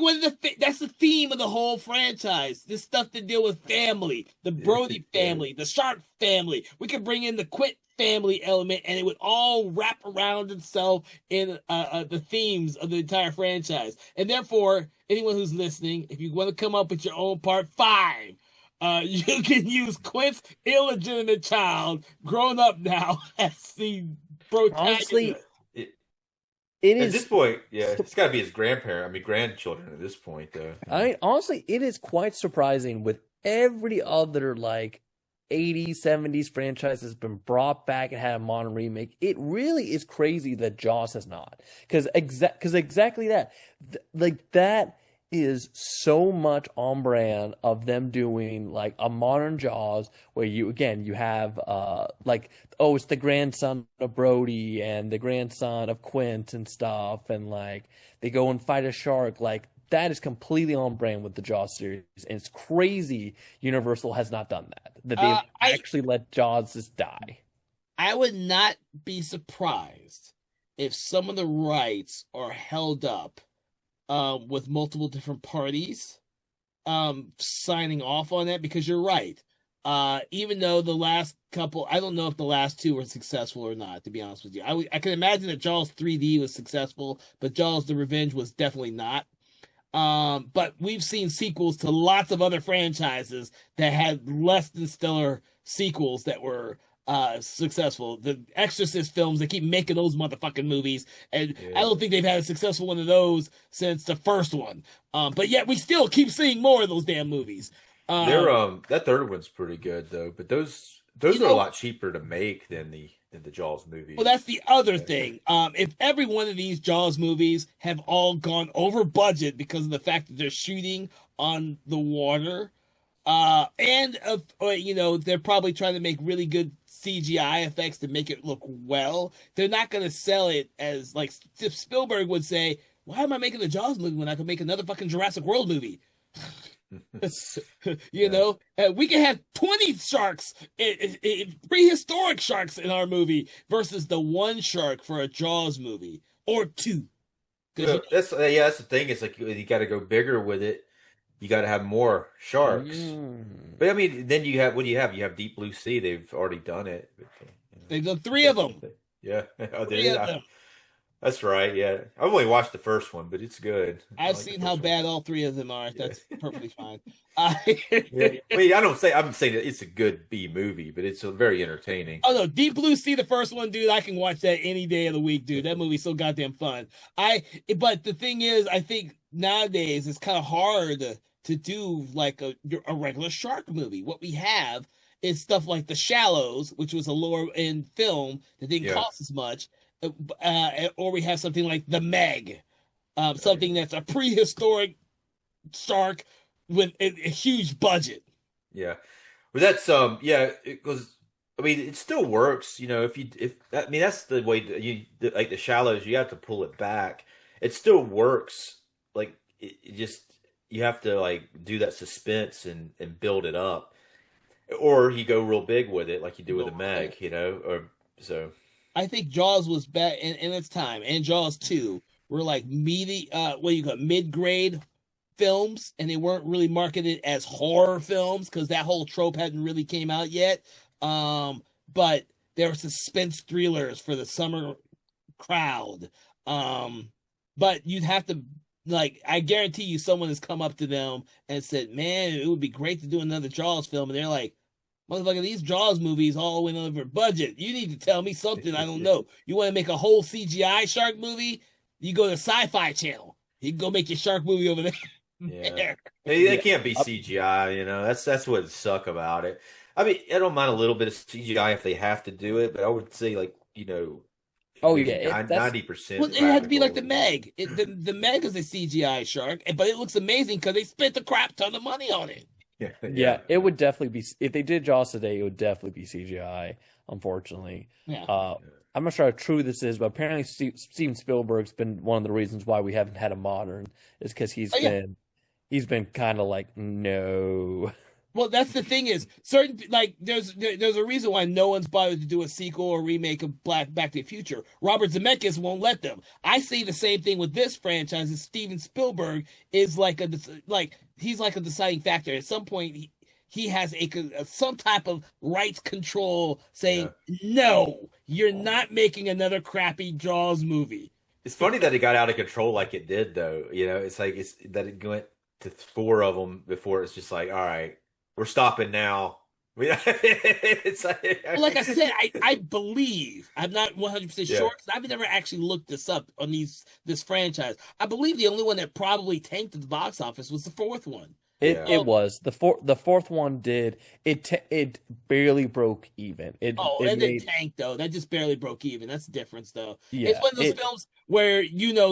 that's the theme of the whole franchise. This stuff to deal with family, the Brody family, the Shark family. We could bring in the Quint family element, and it would all wrap around itself in the themes of the entire franchise. And therefore, anyone who's listening, if you want to come up with your own part, fine. You can use Quint's illegitimate child, grown up now, as the protagonist. Honestly, it is at this point. Yeah, it's got to be his grandchildren at this point, though. Honestly, it is quite surprising with every other like 80s, 70s franchise has been brought back and had a modern remake. It really is crazy that Jaws has not, because exactly that, that is so much on brand of them doing like a modern Jaws where you have it's the grandson of Brody and the grandson of Quint and stuff, and like they go and fight a shark. Like that is completely on brand with the Jaws series, and it's crazy Universal has not done that they've actually let Jaws just die. I would not be surprised if some of the rights are held up with multiple different parties signing off on that, because you're right. Even though the last couple, I don't know if the last two were successful or not, to be honest with you. I can imagine that Jaws 3D was successful, but Jaws the Revenge was definitely not. But we've seen sequels to lots of other franchises that had less than stellar sequels that were successful. The Exorcist films, they keep making those motherfucking movies, and Yeah. I don't think they've had a successful one of those since the first one. But yet we still keep seeing more of those damn movies. They're that third one's pretty good though, but those You are a know, lot cheaper to make than the Jaws movies. well, that's the other Yeah. thing. If every one of these Jaws movies have all gone over budget because of the fact that they're shooting on the water, they're probably trying to make really good CGI effects to make it look well. They're not going to sell it as like Spielberg would say, "Why am I making a Jaws movie when I could make another fucking Jurassic World movie?" Yeah. We can have 20 sharks, prehistoric sharks in our movie versus the one shark for a Jaws movie or two. Because That's the thing. It's like you got to go bigger with it. You got to have more sharks. Mm. But I mean, then you have what do you have? You have Deep Blue Sea. They've already done it. But, they've done three of them. Yeah, oh, Three of them. that's right. Yeah, I've only watched the first one, but it's good. I I've like the seen how first one. bad all three of them are. Yeah. That's perfectly fine. Yeah. Well, I'm saying that it's a good B movie, but it's very entertaining. Oh no, Deep Blue Sea, the first one, dude. I can watch that any day of the week, dude. That movie's so goddamn fun. But the thing is, I think nowadays it's kind of hard to do like a regular shark movie. What we have is stuff like The Shallows, which was a lower end film that didn't Yeah. cost as much, or we have something like The Meg, something that's a prehistoric shark with a huge budget. Yeah, but that's because I mean it still works. If I mean that's the way like the shallows, you have to pull it back. It still works. Like it just you have to like do that suspense and build it up, or you go real big with it, like you do with the Meg. Or so. I think Jaws was bad in its time, and Jaws 2 were like mid-grade films, and they weren't really marketed as horror films because that whole trope hadn't really came out yet. But they were suspense thrillers for the summer crowd. But you'd have to I guarantee you someone has come up to them and said, "Man, it would be great to do another Jaws film," and they're like, "Motherfucker, these Jaws movies all went over budget. You need to tell me something I don't know. You want to make a whole CGI shark movie? You go to Sci-Fi Channel. You can go make your shark movie over there." Yeah. They can't be CGI, That's what suck about it. I mean, I don't mind a little bit of CGI if they have to do it, but I would say Oh maybe yeah, that's 90%. Well, it had to be like the practical. Meg. The Meg is a CGI shark, but it looks amazing because they spent a crap ton of money on it. yeah. It would definitely be if they did Jaws today. It would definitely be CGI. Unfortunately, Yeah. I'm not sure how true this is, but apparently Steven Spielberg's been one of the reasons why we haven't had a modern is because he's been kind of like no. Well, that's the thing is there's a reason why no one's bothered to do a sequel or remake of Back to the Future. Robert Zemeckis won't let them. I say the same thing with this franchise. Is Steven Spielberg is he's like a deciding factor. At some point, he has some type of rights control saying no, you're not making another crappy Jaws movie. It's funny that it got out of control like it did, though. It's like that it went to four of them before it's just like, all right, we're stopping now. It's Like I said, I believe I'm not 100% Yeah. sure because I've never actually looked this up on this franchise. I believe the only one that probably tanked at the box office was the fourth one. Yeah. It was the fourth one did it barely broke even. It That made didn't tank though. That just barely broke even. That's the difference though. yeah It's one of those it films where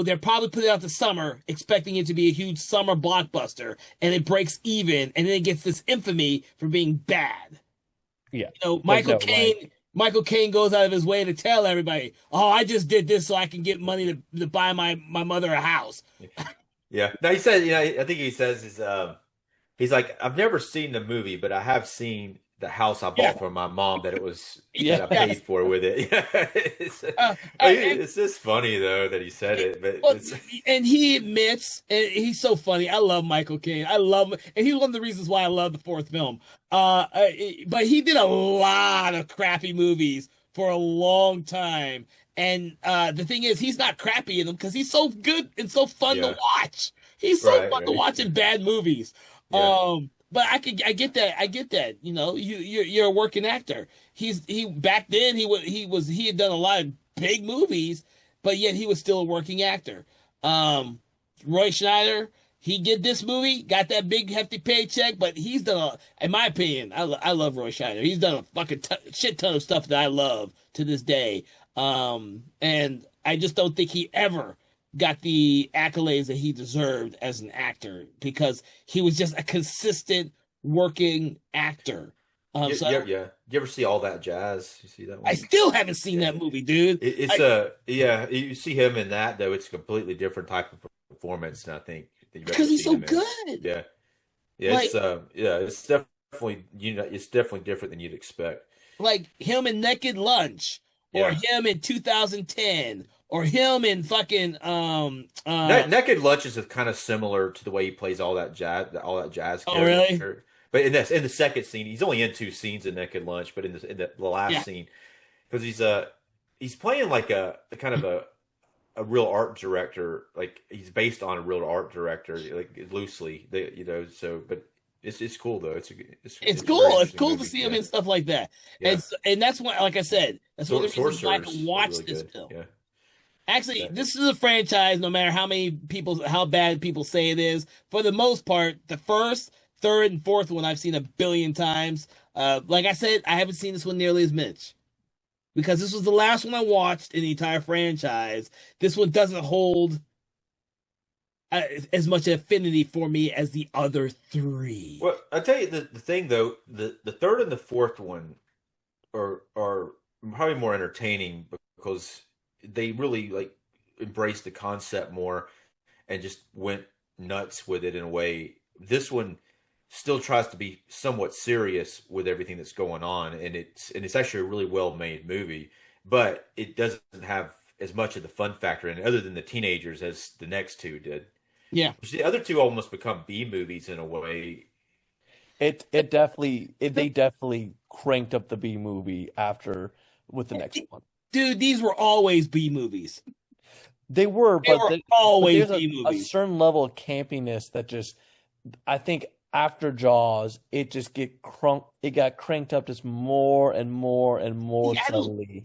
they're probably putting it out the summer, expecting it to be a huge summer blockbuster, and it breaks even, and then it gets this infamy for being bad. yeah Michael no, Caine. Michael Caine goes out of his way to tell everybody, "Oh, I just did this so I can get money to buy my mother a house." Yeah. No, he said, I think he says he's like, I've never seen the movie, but I have seen the house I Yeah. bought for my mom that it was Yeah. that I paid for with it. Yeah, Uh, and, it's just funny though that he said it, but well, it's and he admits, and he's so funny. I love Michael Caine. I love him, and he's one of the reasons why I love the fourth film. But he did a lot of crappy movies for a long time, and the thing is, he's not crappy in them because he's so good and so fun to yeah, watch. He's so right, fun to right, watch in bad movies. yeah, But I get that. I get that. You know, you're a working actor. He back then he had done a lot of big movies, but yet he was still a working actor. Um, Roy Schneider, he did this movie, got that big hefty paycheck, but he's done in my opinion, I love Roy Schneider. He's done a fucking shit ton of stuff that I love to this day. And I just don't think he ever got the accolades that he deserved as an actor because he was just a consistent working actor. yeah, So yeah, yeah. You ever see All That Jazz? You see that I one? still haven't seen Yeah. that movie, dude. It's I, a yeah. You see him in that though. It's a completely different type of performance than I think that you've ever because he's seen so him in. good. Yeah, yeah. Like It's definitely it's definitely different than you'd expect. like him in Naked Lunch, or Yeah. him in 2010, or him in fucking Naked Lunch is kind of similar to the way he plays all that jazz oh really? character. But in the second scene, he's only in two scenes in Naked Lunch. But in the Yeah. last scene, because he's playing like a kind of a real art director, like he's based on a real art director, like loosely, So, but it's cool though. It's a very cool. It's interesting cool to movie. see him Yeah, in stuff like that. yeah. And that's why, like I said, that's one of the reasons why I Sorcerers can is watch really this good. film. Yeah, Actually, yeah, this is a franchise, no matter how bad people say it is, for the most part, the first, third, and fourth one I've seen a billion times. Like I said, I haven't seen this one nearly as much because this was the last one I watched in the entire franchise. This one doesn't hold as much affinity for me as the other three. Well, I tell you the thing though, the third and the fourth one are probably more entertaining because they really like embraced the concept more and just went nuts with it in a way. This one still tries to be somewhat serious with everything that's going on, and it's actually a really well made movie, but it doesn't have as much of the fun factor in it, other than the teenagers, as the next two did. Yeah. The other two almost become B movies in a way. They definitely cranked up the B movie after with the next one. Dude, these were always B movies. They were, They but were always there's B a movies. certain level of campiness that just, I think after Jaws, it got cranked up just more and more and more Yeah, subtly.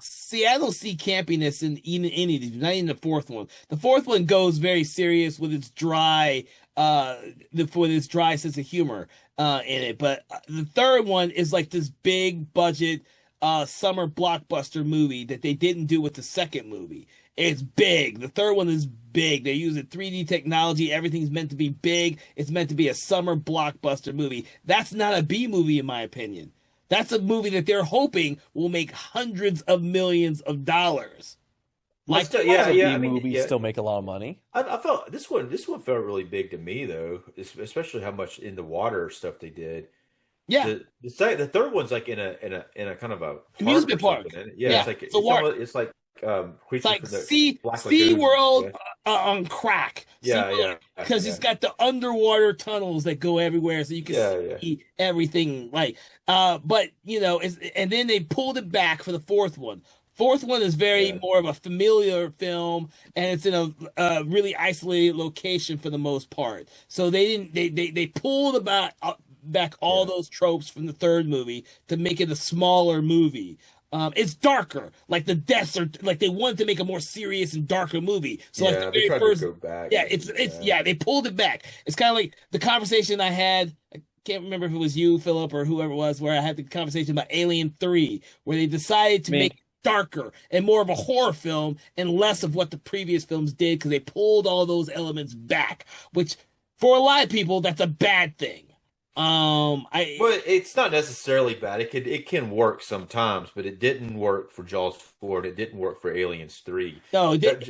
I don't see campiness in even any of these, not in the fourth one. The fourth one goes very serious with its dry, with its dry sense of humor, in it. But the third one is like this big budget, summer blockbuster movie that they didn't do with the second movie. It's big. The third one is big. They're using 3D technology. Everything's meant to be big. It's meant to be a summer blockbuster movie. That's not a B movie, in my opinion. That's a movie that they're hoping will make hundreds of millions of dollars. Like, Still, As a B I mean, movie yeah. still make a lot of money. I felt this one felt really big to me though, especially how much in the water stuff they did. yeah, The third one's like in a kind of a Amusement park or park. something, isn't it? Yeah, Yeah, it's like it's a water. it's like It's creatures like from the Sea Black Sea Lagoon. World Yeah, on crack. yeah, Because yeah, it's got the underwater tunnels that go everywhere, so you can yeah. see everything. Like, but and then they pulled it back for the fourth one. Fourth one is very Yeah. more of a familiar film, and it's in a really isolated location for the most part. So they didn't they pulled back all Yeah. those tropes from the third movie to make it a smaller movie. It's darker. Like the deaths are like they wanted to make a more serious and darker movie. So like the They very tried first, to go back. yeah, they pulled it back. It's kind of like the conversation I had. I can't remember if it was you, Philip, or whoever it was, where I had the conversation about Alien 3, where they decided to Me. make it darker and more of a horror film and less of what the previous films did because they pulled all those elements back, which for a lot of people that's a bad thing. Well, it's not necessarily bad. It can work sometimes, but it didn't work for Jaws 4 and it didn't work for Aliens 3. No, Jaws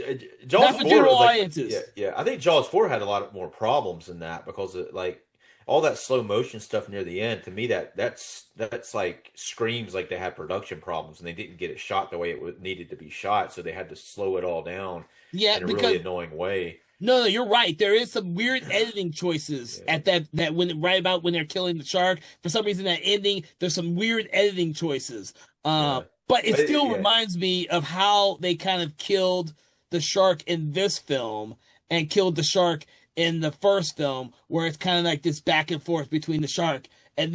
not for 4 general like, audiences. yeah. I think Jaws 4 had a lot more problems than that because all that slow motion stuff near the end, to me, that's like screams like they had production problems and they didn't get it shot the way it needed to be shot, so they had to slow it all down Yeah, in a because really annoying way. no, you're right. There is some weird editing choices Yeah, at that when right about when they're killing the shark. For some reason, that ending, there's some weird editing choices. yeah, But it but still yeah, reminds me of how they kind of killed the shark in this film and killed the shark in the first film, where it's kind of like this back and forth between the shark and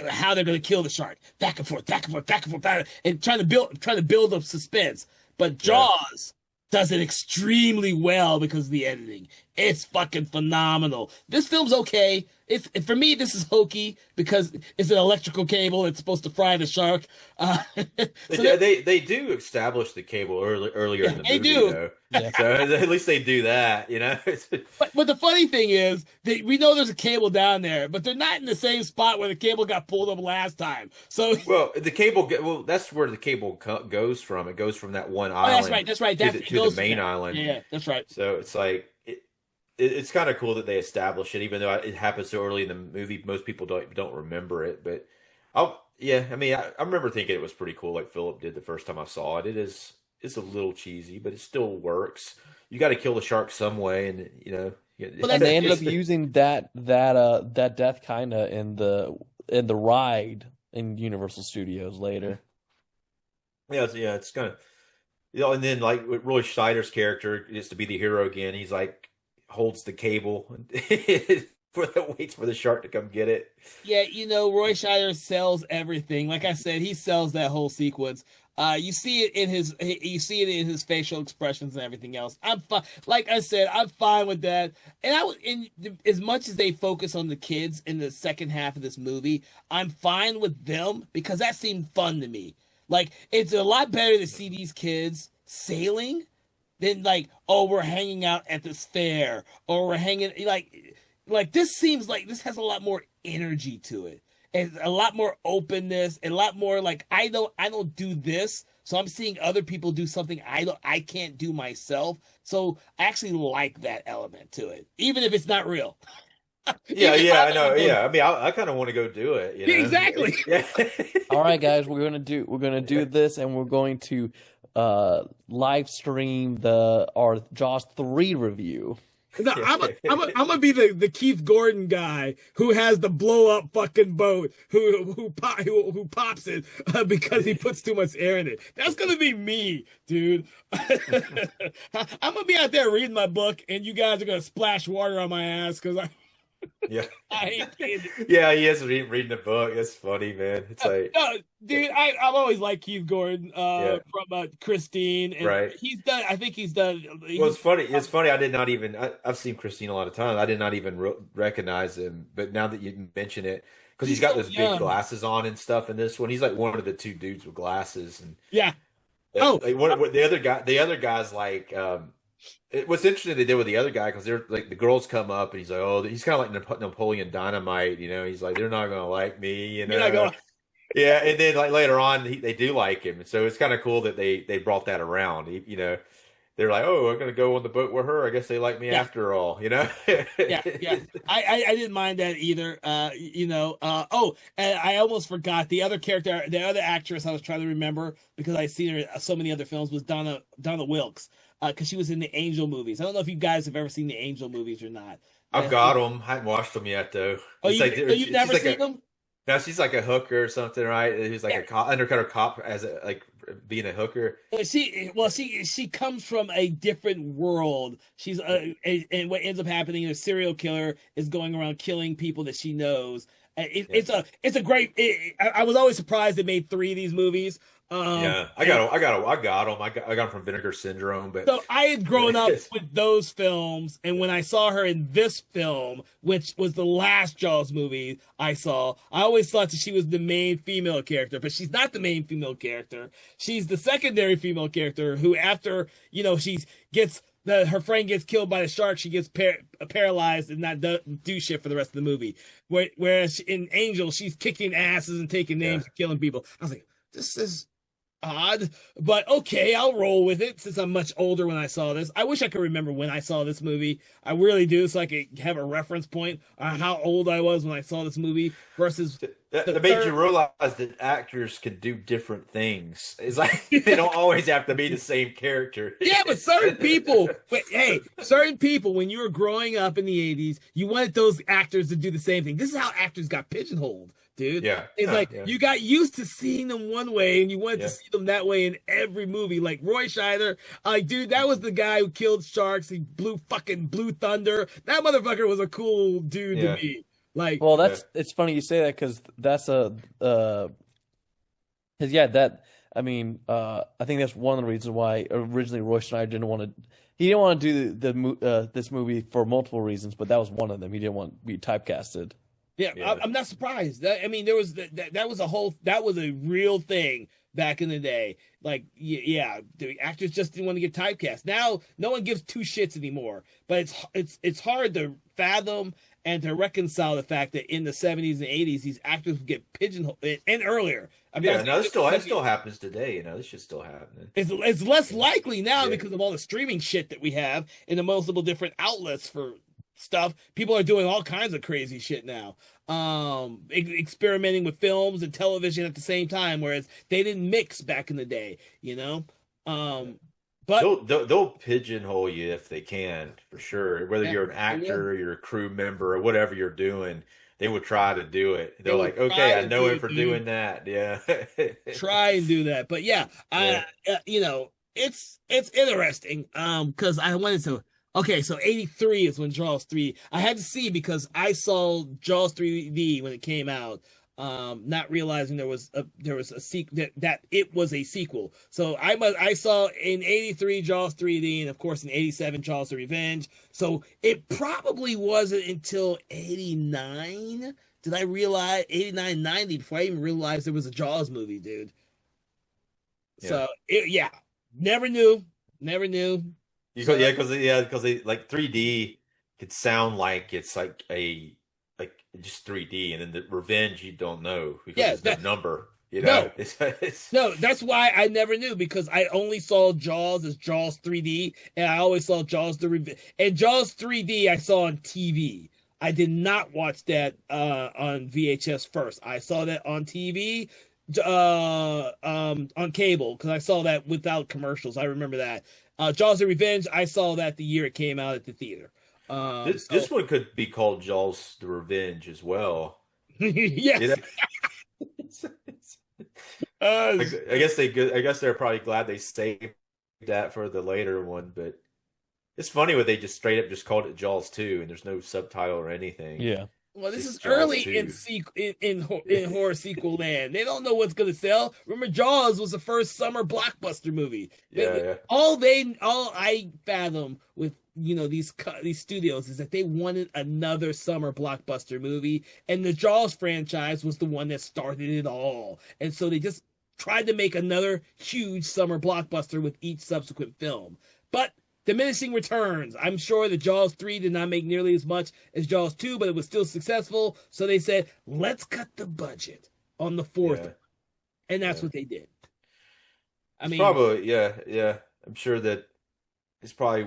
how they're going to kill the shark, back and forth, back and forth, back and forth, and trying to build up suspense. But yeah. Jaws does it extremely well because of the editing. It's fucking phenomenal. This film's okay. It's for me. This is hokey because it's an electrical cable. It's supposed to fry the shark. They So do, they do establish the cable earlier in the they movie do. though, Yeah. so at least they do that, you know. But the funny thing is that we know there's a cable down there, but they're not in the same spot where the cable got pulled up last time. So Well, well, that's where the cable goes from. It goes from that one oh, that's island right. That's right. to That's the, it to the goes main yeah, island. yeah, that's right. So it's like it's kind of cool that they establish it, even though it happens so early in the movie. Most people don't remember it, but yeah, I mean, I remember thinking it was pretty cool, like Philip did the first time I saw it. It's a little cheesy, but it still works. You got to kill the shark some way, and you know, Well, And they ended up it's- using that death kind of in the ride in Universal Studios later. yeah, it's kind of and then like with Roy Scheider's character is to be the hero again. He's like holds the cable waits for the shark to come get it. Yeah, Roy Scheider sells everything. Like I said, he sells that whole sequence. You see it in his facial expressions and everything else. I'm fine. Like I said, I'm fine with that. And as much as they focus on the kids in the second half of this movie, I'm fine with them because that seemed fun to me. Like it's a lot better to see these kids sailing than like, oh, we're hanging out at this fair or we're hanging like this seems like this has a lot more energy to it and a lot more openness and a lot more like I don't do this, so I'm seeing other people do something I can't do myself. So I actually like that element to it, even if it's not real. Yeah, Even if yeah, I'm I not know. gonna Yeah, I mean, I kind of want to go do it, you know? Exactly. Yeah. All right, guys, we're gonna do this, and we're going to live stream our Jaws 3 review. No, I'm gonna be the Keith Gordon guy who has the blow up fucking boat who pops it because he puts too much air in it. That's gonna be me, dude. I'm gonna be out there reading my book, and you guys are gonna splash water on my ass because Yeah. I ain't kidding. Yeah, he is reading the book. It's funny, man. It's like, No, dude, I've always liked Keith Gordon Yeah. from Christine, and Right. he's done. I think he's done. well, it's funny. It's funny. I did not even. I've seen Christine a lot of times. I did not even recognize him. But now that you mention it, because he's He's got so those big young. glasses on and stuff in this one, he's like one of the two dudes with glasses. And Yeah. Oh. like the other guy's like. What's interesting they did with the other guy because they're like the girls come up and he's like, oh, he's kind of like Napoleon Dynamite, you know. He's like, they're not gonna like me, you You're not know. going. Yeah, and then like later on, they do like him, so it's kind of cool that they brought that around. You know, they're like, oh, I'm gonna go on the boat with her. I guess they like me Yeah. after all, you know. Yeah. I didn't mind that either. And I almost forgot the other character, the other actress I was trying to remember because I've seen her in so many other films was Donna Wilkes, because she was in the Angel movies. I don't know if you guys have ever seen the Angel movies or not. I've got them. I haven't watched them yet though. Oh, It's like you've she's never like seen them? now she's like a hooker or something, right? Who's like Yeah. a cop, undercover cop as a like being a hooker. She comes from a different world. She's and what ends up happening, a serial killer is going around killing people that she knows. It's a great. I was always surprised they made 3 of these movies. Yeah, I got them. I got them from Vinegar Syndrome, but So I had grown up with those films, and when I saw her in this film, which was the last Jaws movie I saw, I always thought that she was the main female character, but she's not the main female character. She's the secondary female character who, after she gets her friend gets killed by the shark, she gets paralyzed and not do shit for the rest of the movie. Whereas in Angel, she's kicking asses and taking names and killing people. I was like, this is. odd, but okay, I'll roll with it since I'm much older when I saw this. I wish I could remember when I saw this movie. I really do, so I could have a reference point on how old I was when I saw this movie versus the That made you third. realize that actors can do different things. It's like they don't always have to be the same character. Yeah, but certain people, when you were growing up in the 80s, you wanted those actors to do the same thing. This is how actors got pigeonholed, dude. Yeah. It's like Yeah. you got used to seeing them one way and you wanted to Yeah. see them that way in every movie. Like Roy Scheider, dude, that was the guy who killed sharks. He blew thunder. That motherfucker was a cool dude to Yeah. me. Like, Well, it's funny you say that because that's because yeah, I think that's one of the reasons why originally Roy Schneider he didn't want to do this movie for multiple reasons, but that was one of them. He didn't want to be typecasted. yeah, Yeah. I'm not surprised. I mean, there was that was a real thing back in the day. Like, yeah, the actors just didn't want to get typecast. Now, no one gives two shits anymore. But it's hard to fathom and to reconcile the fact that in the 70s and 80s, these actors would get pigeonholed and earlier. I mean, Yeah, no, that still happens today. This shit's still happening. it's less likely now Yeah. because of all the streaming shit that we have and the multiple different outlets for stuff. People are doing all kinds of crazy shit now. Experimenting with films and television at the same time, whereas they didn't mix back in the day, but They'll pigeonhole you if they can, for sure. Whether yeah, you're an actor, or you're a crew member, or whatever you're doing, they will try to do it. They They're will like, try okay, I to know do him it, for dude. doing that. Yeah. try and do that. But yeah, Yeah. it's interesting. Because I wanted to. Okay, so 83 is when Jaws 3. I had to see because I saw Jaws 3D when it came out. Not realizing there was a sequel that it was a sequel. So I saw in 83 Jaws 3D and of course in 87 Jaws the Revenge. So it probably wasn't until 89 did I realize 89 90 before I even realized there was a Jaws movie, dude. So yeah, never knew. So, Because they like 3D could sound like it's like just 3D, and then the Revenge you don't know because Yeah, there's no number. No. It's no, that's why I never knew because I only saw Jaws as Jaws 3D, and I always saw Jaws the Revenge. And Jaws 3D I saw on TV. I did not watch that on VHS first. I saw that on TV, on cable because I saw that without commercials. I remember that. Jaws the Revenge, I saw that the year it came out at the theater. this one could be called Jaws the Revenge as well. Yes. You know? Uh, I guess they're probably glad they saved that for the later one, but it's funny when they just straight up just called it Jaws 2 and there's no subtitle or anything. Yeah. Well, this Just is Jaws early 2. in horror sequel land. They don't know what's gonna sell. Remember, Jaws was the first summer blockbuster movie. Yeah. All I fathom with these studios is that they wanted another summer blockbuster movie, and the Jaws franchise was the one that started it all. And so they just tried to make another huge summer blockbuster with each subsequent film, but diminishing returns. I'm sure that Jaws 3 did not make nearly as much as Jaws 2, but it was still successful. So they said, let's cut the budget on the fourth Yeah. one. And that's Yeah. what they did. I It's mean, probably yeah. I'm sure that it's probably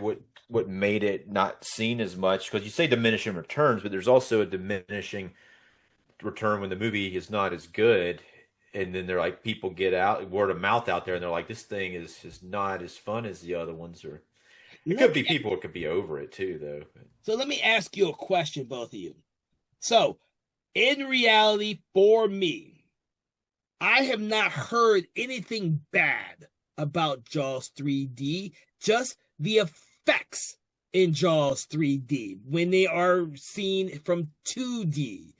what made it not seen as much because you say diminishing returns, but there's also a diminishing return when the movie is not as good, and then they're like people get out word of mouth out there, and they're like this thing is not as fun as the other ones, or it could be people who could be over it too, though. so let me ask you a question, both of you. So, in reality, for me, I have not heard anything bad about Jaws 3D, just the effects in Jaws 3D when they are seen from 2D.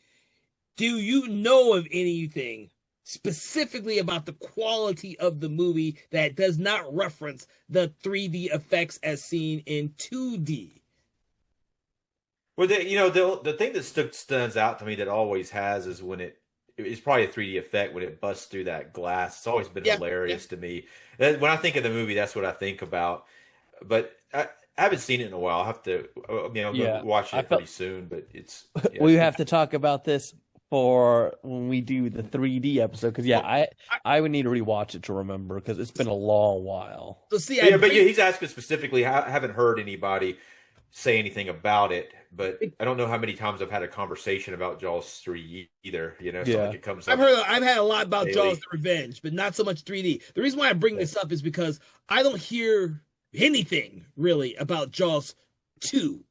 Do you know of anything specifically about the quality of the movie that does not reference the 3D effects as seen in 2D? Well, the thing that stands out to me that always has is when it's probably a 3D effect when it busts through that glass. It's always been hilarious to me. When I think of the movie, that's what I think about. But I haven't seen it in a while. I'll have to, I'm going to watch it pretty soon. But it's We have to talk about this for when we do the 3D episode. Because yeah, Well, I would need to rewatch it to remember because it's been a long while. so see, But yeah, but yeah, he's asking specifically. I haven't heard anybody say anything about it, but I don't know how many times I've had a conversation about Jaws 3 either. So Yeah. like it comes I've up heard, I've had a lot about Jaws daily. the Revenge, but not so much 3D. The reason why I bring this up is because I don't hear anything really about Jaws 2.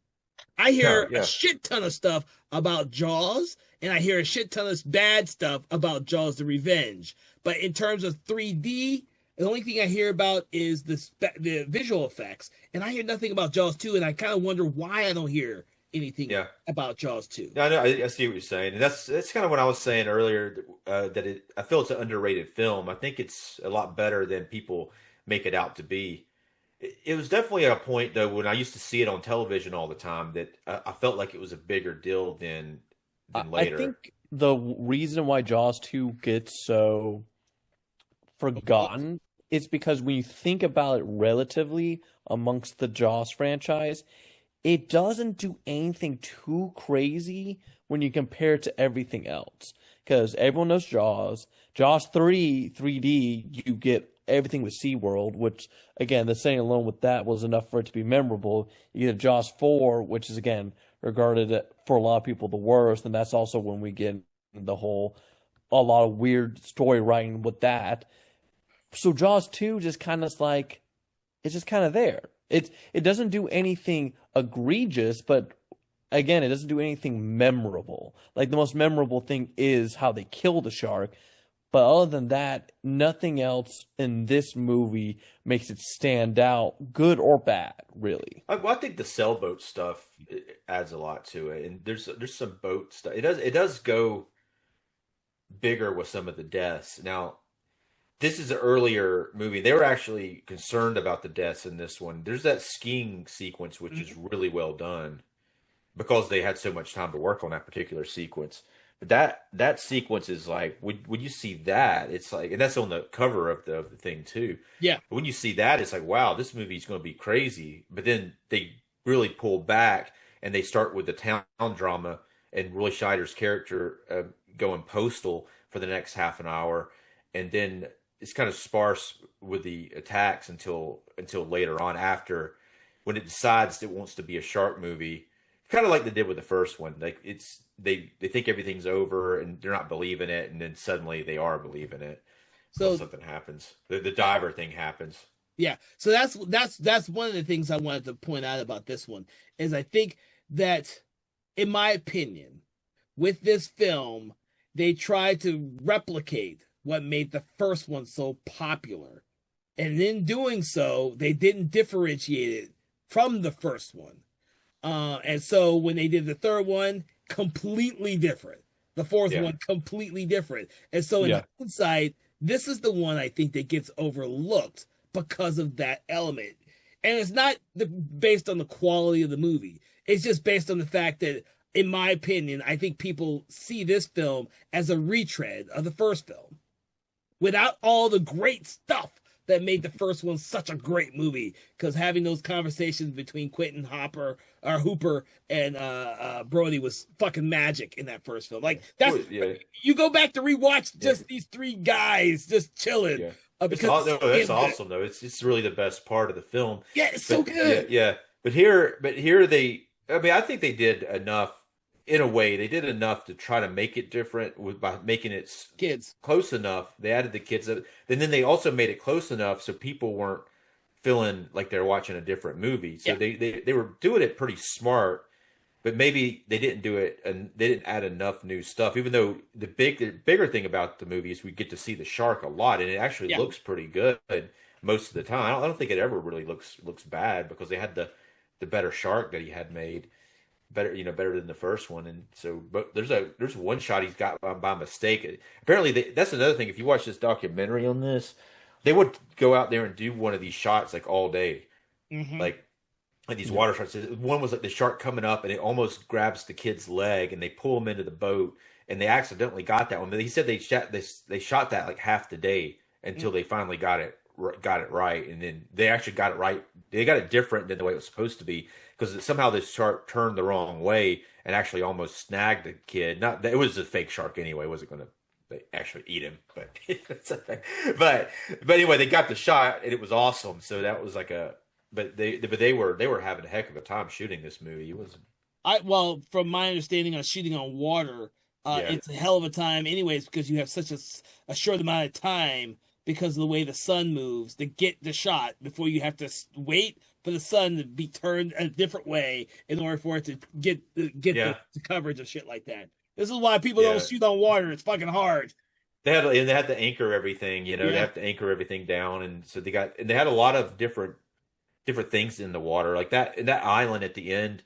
I hear No, a yeah. shit ton of stuff about Jaws, and I hear a shit ton of bad stuff about Jaws the Revenge. But in terms of 3D, the only thing I hear about is the visual effects, and I hear nothing about Jaws 2, and I kind of wonder why I don't hear anything Yeah. about Jaws 2. No, I know. I see what you're saying, and that's kind of what I was saying earlier. I feel it's an underrated film. I think it's a lot better than people make it out to be. It was definitely a point though when I used to see it on television all the time that I felt like it was a bigger deal than I later. think the reason why Jaws 2 gets so forgotten is because when you think about it relatively amongst the Jaws franchise, it doesn't do anything too crazy when you compare it to everything else. Because everyone knows Jaws. Jaws 3, 3D, you get everything with SeaWorld, which, again, the saying alone with that was enough for it to be memorable. You get Jaws 4, which is, again, regarded for a lot of people the worst. And that's also when we get the whole, a lot of weird story writing with that. So Jaws 2 just kind of like, it's just kind of there. It doesn't do anything egregious, but again, it doesn't do anything memorable. Like the most memorable thing is how they kill the shark, but other than that, nothing else in this movie makes it stand out, good or bad, really. Well, I think the sailboat stuff adds a lot to it, and there's some boat stuff. It does go bigger with some of the deaths. Now, this is an earlier movie. They were actually concerned about the deaths in this one. There's that skiing sequence, which is really well done because they had so much time to work on that particular sequence. But that sequence is like when you see that, it's like, and that's on the cover of the thing too. Yeah. But when you see that, it's like, wow, this movie's going to be crazy. But then they really pull back and they start with the town drama and Roy Scheider's character going postal for the next half an hour, and then it's kind of sparse with the attacks until later on after when it decides it wants to be a shark movie, kind of like they did with the first one. Like they think everything's over and they're not believing it, and then suddenly they are believing it because So something happens. The diver thing happens. yeah, so that's one of the things I wanted to point out about this one is I think that, in my opinion, with this film, they tried to replicate what made the first one so popular. And in doing so, they didn't differentiate it from the first one. And so when they did the third one, completely different. The fourth Yeah. one, completely different. And so in Yeah. hindsight, this is the one I think that gets overlooked because of that element. And it's not based on the quality of the movie. It's just based on the fact that, in my opinion, I think people see this film as a retread of the first film without all the great stuff that made the first one such a great movie. Because having those conversations between Quentin Hooper and Brody was fucking magic in that first film. Like that's Yeah. you go back to rewatch just these three guys just chilling. Yeah. Because No, that's awesome though. It's really the best part of the film. Yeah, it's so But good. yeah. But here they. I mean, I think they did enough. In a way, they did enough to try to make it different by making it Kids. close enough. They added the kids, and then they also made it close enough so people weren't feeling like they're watching a different movie. So Yeah. they were doing it pretty smart, but maybe they didn't do it and they didn't add enough new stuff. Even though the bigger thing about the movie is we get to see the shark a lot, and it actually Yeah. looks pretty good most of the time. I don't think it ever really looks bad because they had the better shark that he had made better than the first one. And so, but there's one shot he's got by mistake. Apparently, that's another thing. If you watch this documentary on this, they would go out there and do one of these shots like all day, Mm-hmm. like these water shots. One was like the shark coming up and it almost grabs the kid's leg, and they pull him into the boat, and they accidentally got that one. But he said they shot that like half the day until they finally got it got it right, and then they actually got it right. They got it different than the way it was supposed to be because somehow this shark turned the wrong way and actually almost snagged the kid. Not it was a fake shark anyway. It wasn't going to actually eat him, but but anyway, they got the shot and it was awesome. So that was like a but they were having a heck of a time shooting this movie. It was well, from my understanding on shooting on water, yeah. it's a hell of a time anyways because you have such a short amount of time because of the way the sun moves to get the shot before you have to wait for the sun to be turned a different way in order for it to get the coverage of shit like that. This is why people don't shoot on water. It's fucking hard. They had to anchor everything, you know. They have to anchor everything down, and so they had a lot of different things in the water, like that. And that island at the end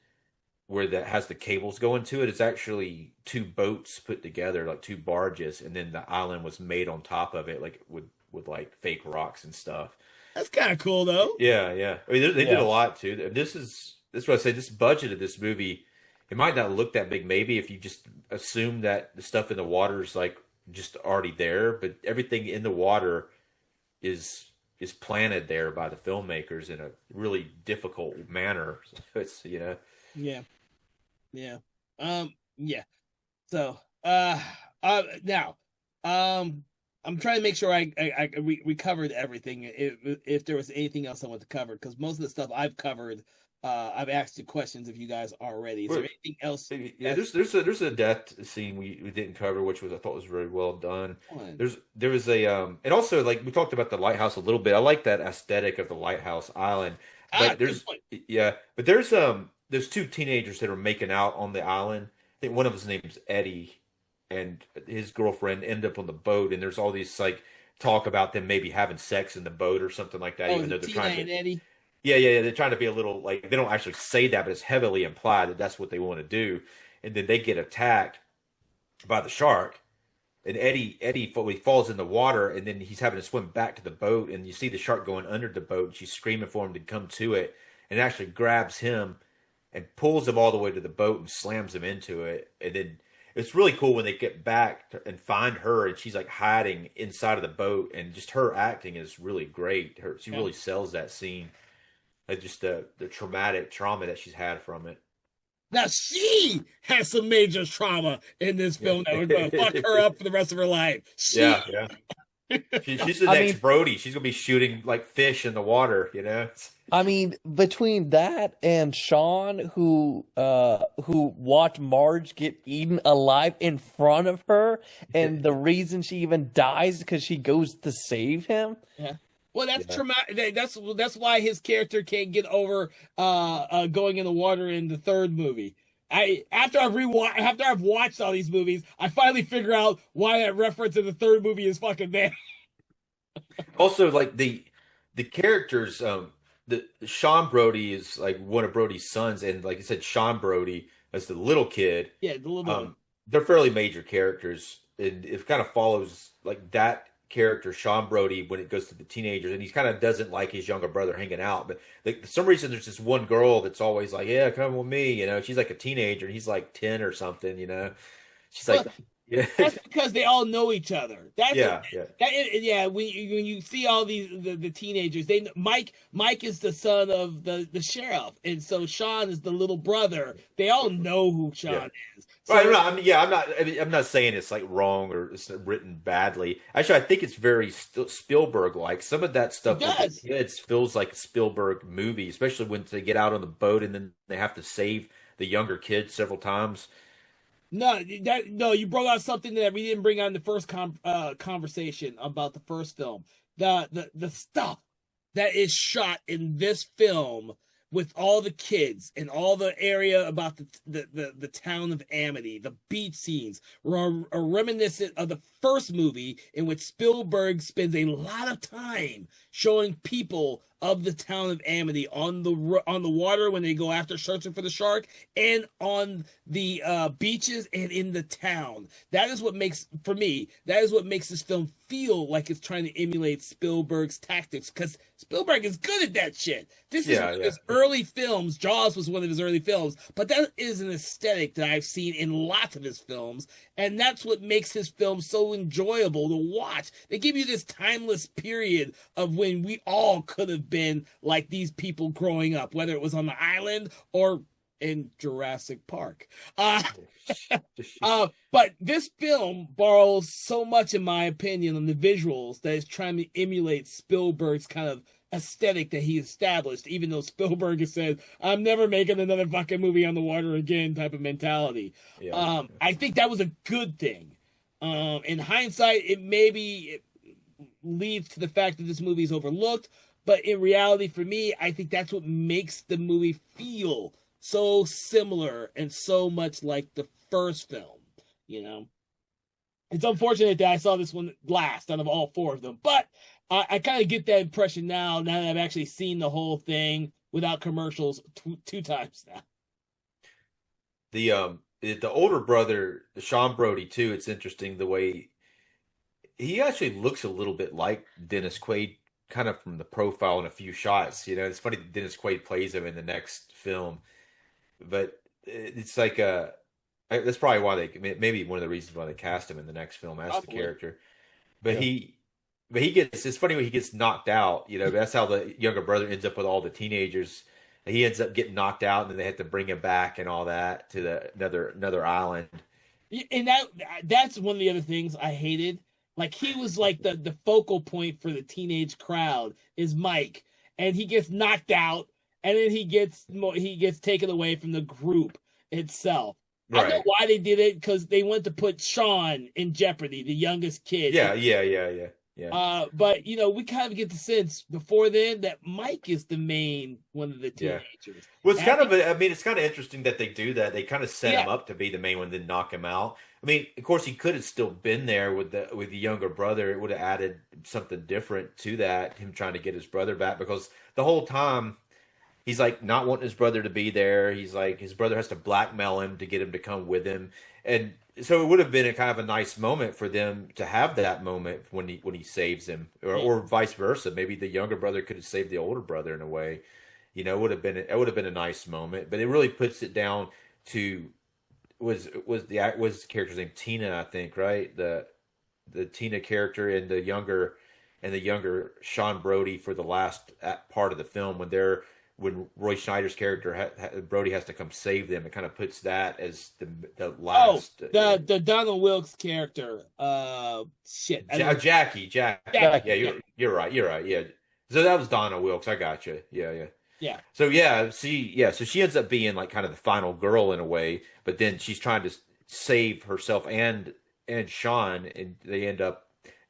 where that has the cables going to it is actually two boats put together, like two barges, and then the island was made on top of it, like with like fake rocks and stuff. That's kind of cool, though. Yeah, yeah. I mean, they did a lot too. This is what I say. This budget of this movie, it might not look that big, maybe if you just assume that the stuff in the water is like just already there, but everything in the water is planted there by the filmmakers in a really difficult manner. So it's Yeah. Yeah. Yeah. So, now, I'm trying to make sure we covered everything. If there was anything else I want to cover, because most of the stuff I've covered, I've asked you questions of you guys already. Is there anything else? Yeah, there's a death scene we didn't cover, which I thought was very well done. There was a and also like we talked about the lighthouse a little bit. I like that aesthetic of the lighthouse island. But there's two teenagers that are making out on the island. I think one of his name's Eddie, and his girlfriend end up on the boat, and there's all these like talk about them maybe having sex in the boat or something like that, even though they're trying to. Eddie? Yeah. They're trying to be a little like they don't actually say that, but it's heavily implied that that's what they want to do. And then they get attacked by the shark, and Eddie falls in the water, and then he's having to swim back to the boat, and you see the shark going under the boat, and she's screaming for him to come to it, and it actually grabs him and pulls him all the way to the boat and slams him into it. And then it's really cool when they get back and find her, and she's like hiding inside of the boat, and just her acting is really great. She really sells that scene. Like just the trauma that she's had from it. Now she has some major trauma in this film that would fuck her up for the rest of her life. Yeah. She's the next Brody. She's gonna be shooting like fish in the water, you know. I mean, between that and Sean, who watched Marge get eaten alive in front of her, and the reason she even dies because she goes to save him. Yeah. Well, that's traumatic. That's why his character can't get over going in the water in the third movie. After I've watched all these movies, I finally figure out why that reference in the third movie is fucking there. Also, like the characters, the Sean Brody is like one of Brody's sons, and like I said, Sean Brody as the little kid. Yeah, the little one. They're fairly major characters, and it kind of follows like that character, Sean Brody, when it goes to the teenagers, and he kind of doesn't like his younger brother hanging out. But like, for some reason, there's this one girl that's always like, "Yeah, come with me," you know. She's like a teenager, and he's like 10 or something, you know. She's like, yeah. That's because they all know each other. Yeah. When you see all the teenagers, Mike is the son of the sheriff, and so Sean is the little brother. They all know who Sean is. So, right, I'm not saying it's like wrong or it's written badly. Actually, I think it's very Spielberg-like. Some of that stuff with the kids feels like a Spielberg movie, especially when they get out on the boat and then they have to save the younger kids several times. No, you brought out something that we didn't bring on the first conversation about the first film. The stuff that is shot in this film with all the kids and all the area about the town of Amity, the beach scenes were reminiscent of the first movie in which Spielberg spends a lot of time showing people of the town of Amity on the water when they go after searching for the shark, and on the beaches and in the town. That is what makes, for me, that is what makes this film feel like it's trying to emulate Spielberg's tactics, because Spielberg is good at that shit. This is one of his early films. Jaws was one of his early films, but that is an aesthetic that I've seen in lots of his films, and that's what makes his film so enjoyable to watch. They give you this timeless period of when we all could have been like these people growing up, whether it was on the island or in Jurassic Park. But this film borrows so much, in my opinion, on the visuals that it's trying to emulate Spielberg's kind of aesthetic that he established, even though Spielberg has said, I'm never making another fucking movie on the water again type of mentality. I think that was a good thing. In hindsight, it leads to the fact that this movie is overlooked, but in reality, for me, I think that's what makes the movie feel so similar and so much like the first film. You know, it's unfortunate that I saw this one last out of all four of them, but I kind of get that impression now that I've actually seen the whole thing without commercials two times now. The older brother, Sean Brody, too. It's interesting the way he actually looks a little bit like Dennis Quaid, kind of from the profile in a few shots. You know, it's funny that Dennis Quaid plays him in the next film, but it's like that's probably why maybe one of the reasons why they cast him in the next film as the character. But it's funny when he gets knocked out. You know, that's how the younger brother ends up with all the teenagers. He ends up getting knocked out, and then they have to bring him back and all that to another island. And that's one of the other things I hated. Like, he was like the focal point for the teenage crowd is Mike, and he gets knocked out, and then he gets taken away from the group itself. Right. I know why they did it, because they wanted to put Sean in jeopardy, the youngest kid. Yeah. But you know, we kind of get the sense before then that Mike is the main one of the teenagers. Yeah. Well, it's it's kind of interesting that they do that. They kind of set him up to be the main one, then knock him out. I mean, of course, he could have still been there with the younger brother. It would have added something different to that, him trying to get his brother back, because the whole time he's like not wanting his brother to be there. He's like, his brother has to blackmail him to get him to come with him, and so it would have been a kind of a nice moment for them to have that moment when he saves him, or vice versa. Maybe the younger brother could have saved the older brother in a way. You know, it would have been a nice moment. But it really puts it down to was the character's name, Tina, I think, right? The Tina character and the younger Sean Brody for the last part of the film when Roy Schneider's character Brody has to come save them. It kind of puts that as the last. The Donald Wilkes character. Jackie. Yeah, you're right. Yeah. So that was Donna Wilkes. I got you. Yeah. So so she ends up being like kind of the final girl in a way, but then she's trying to save herself and Sean, and they end up,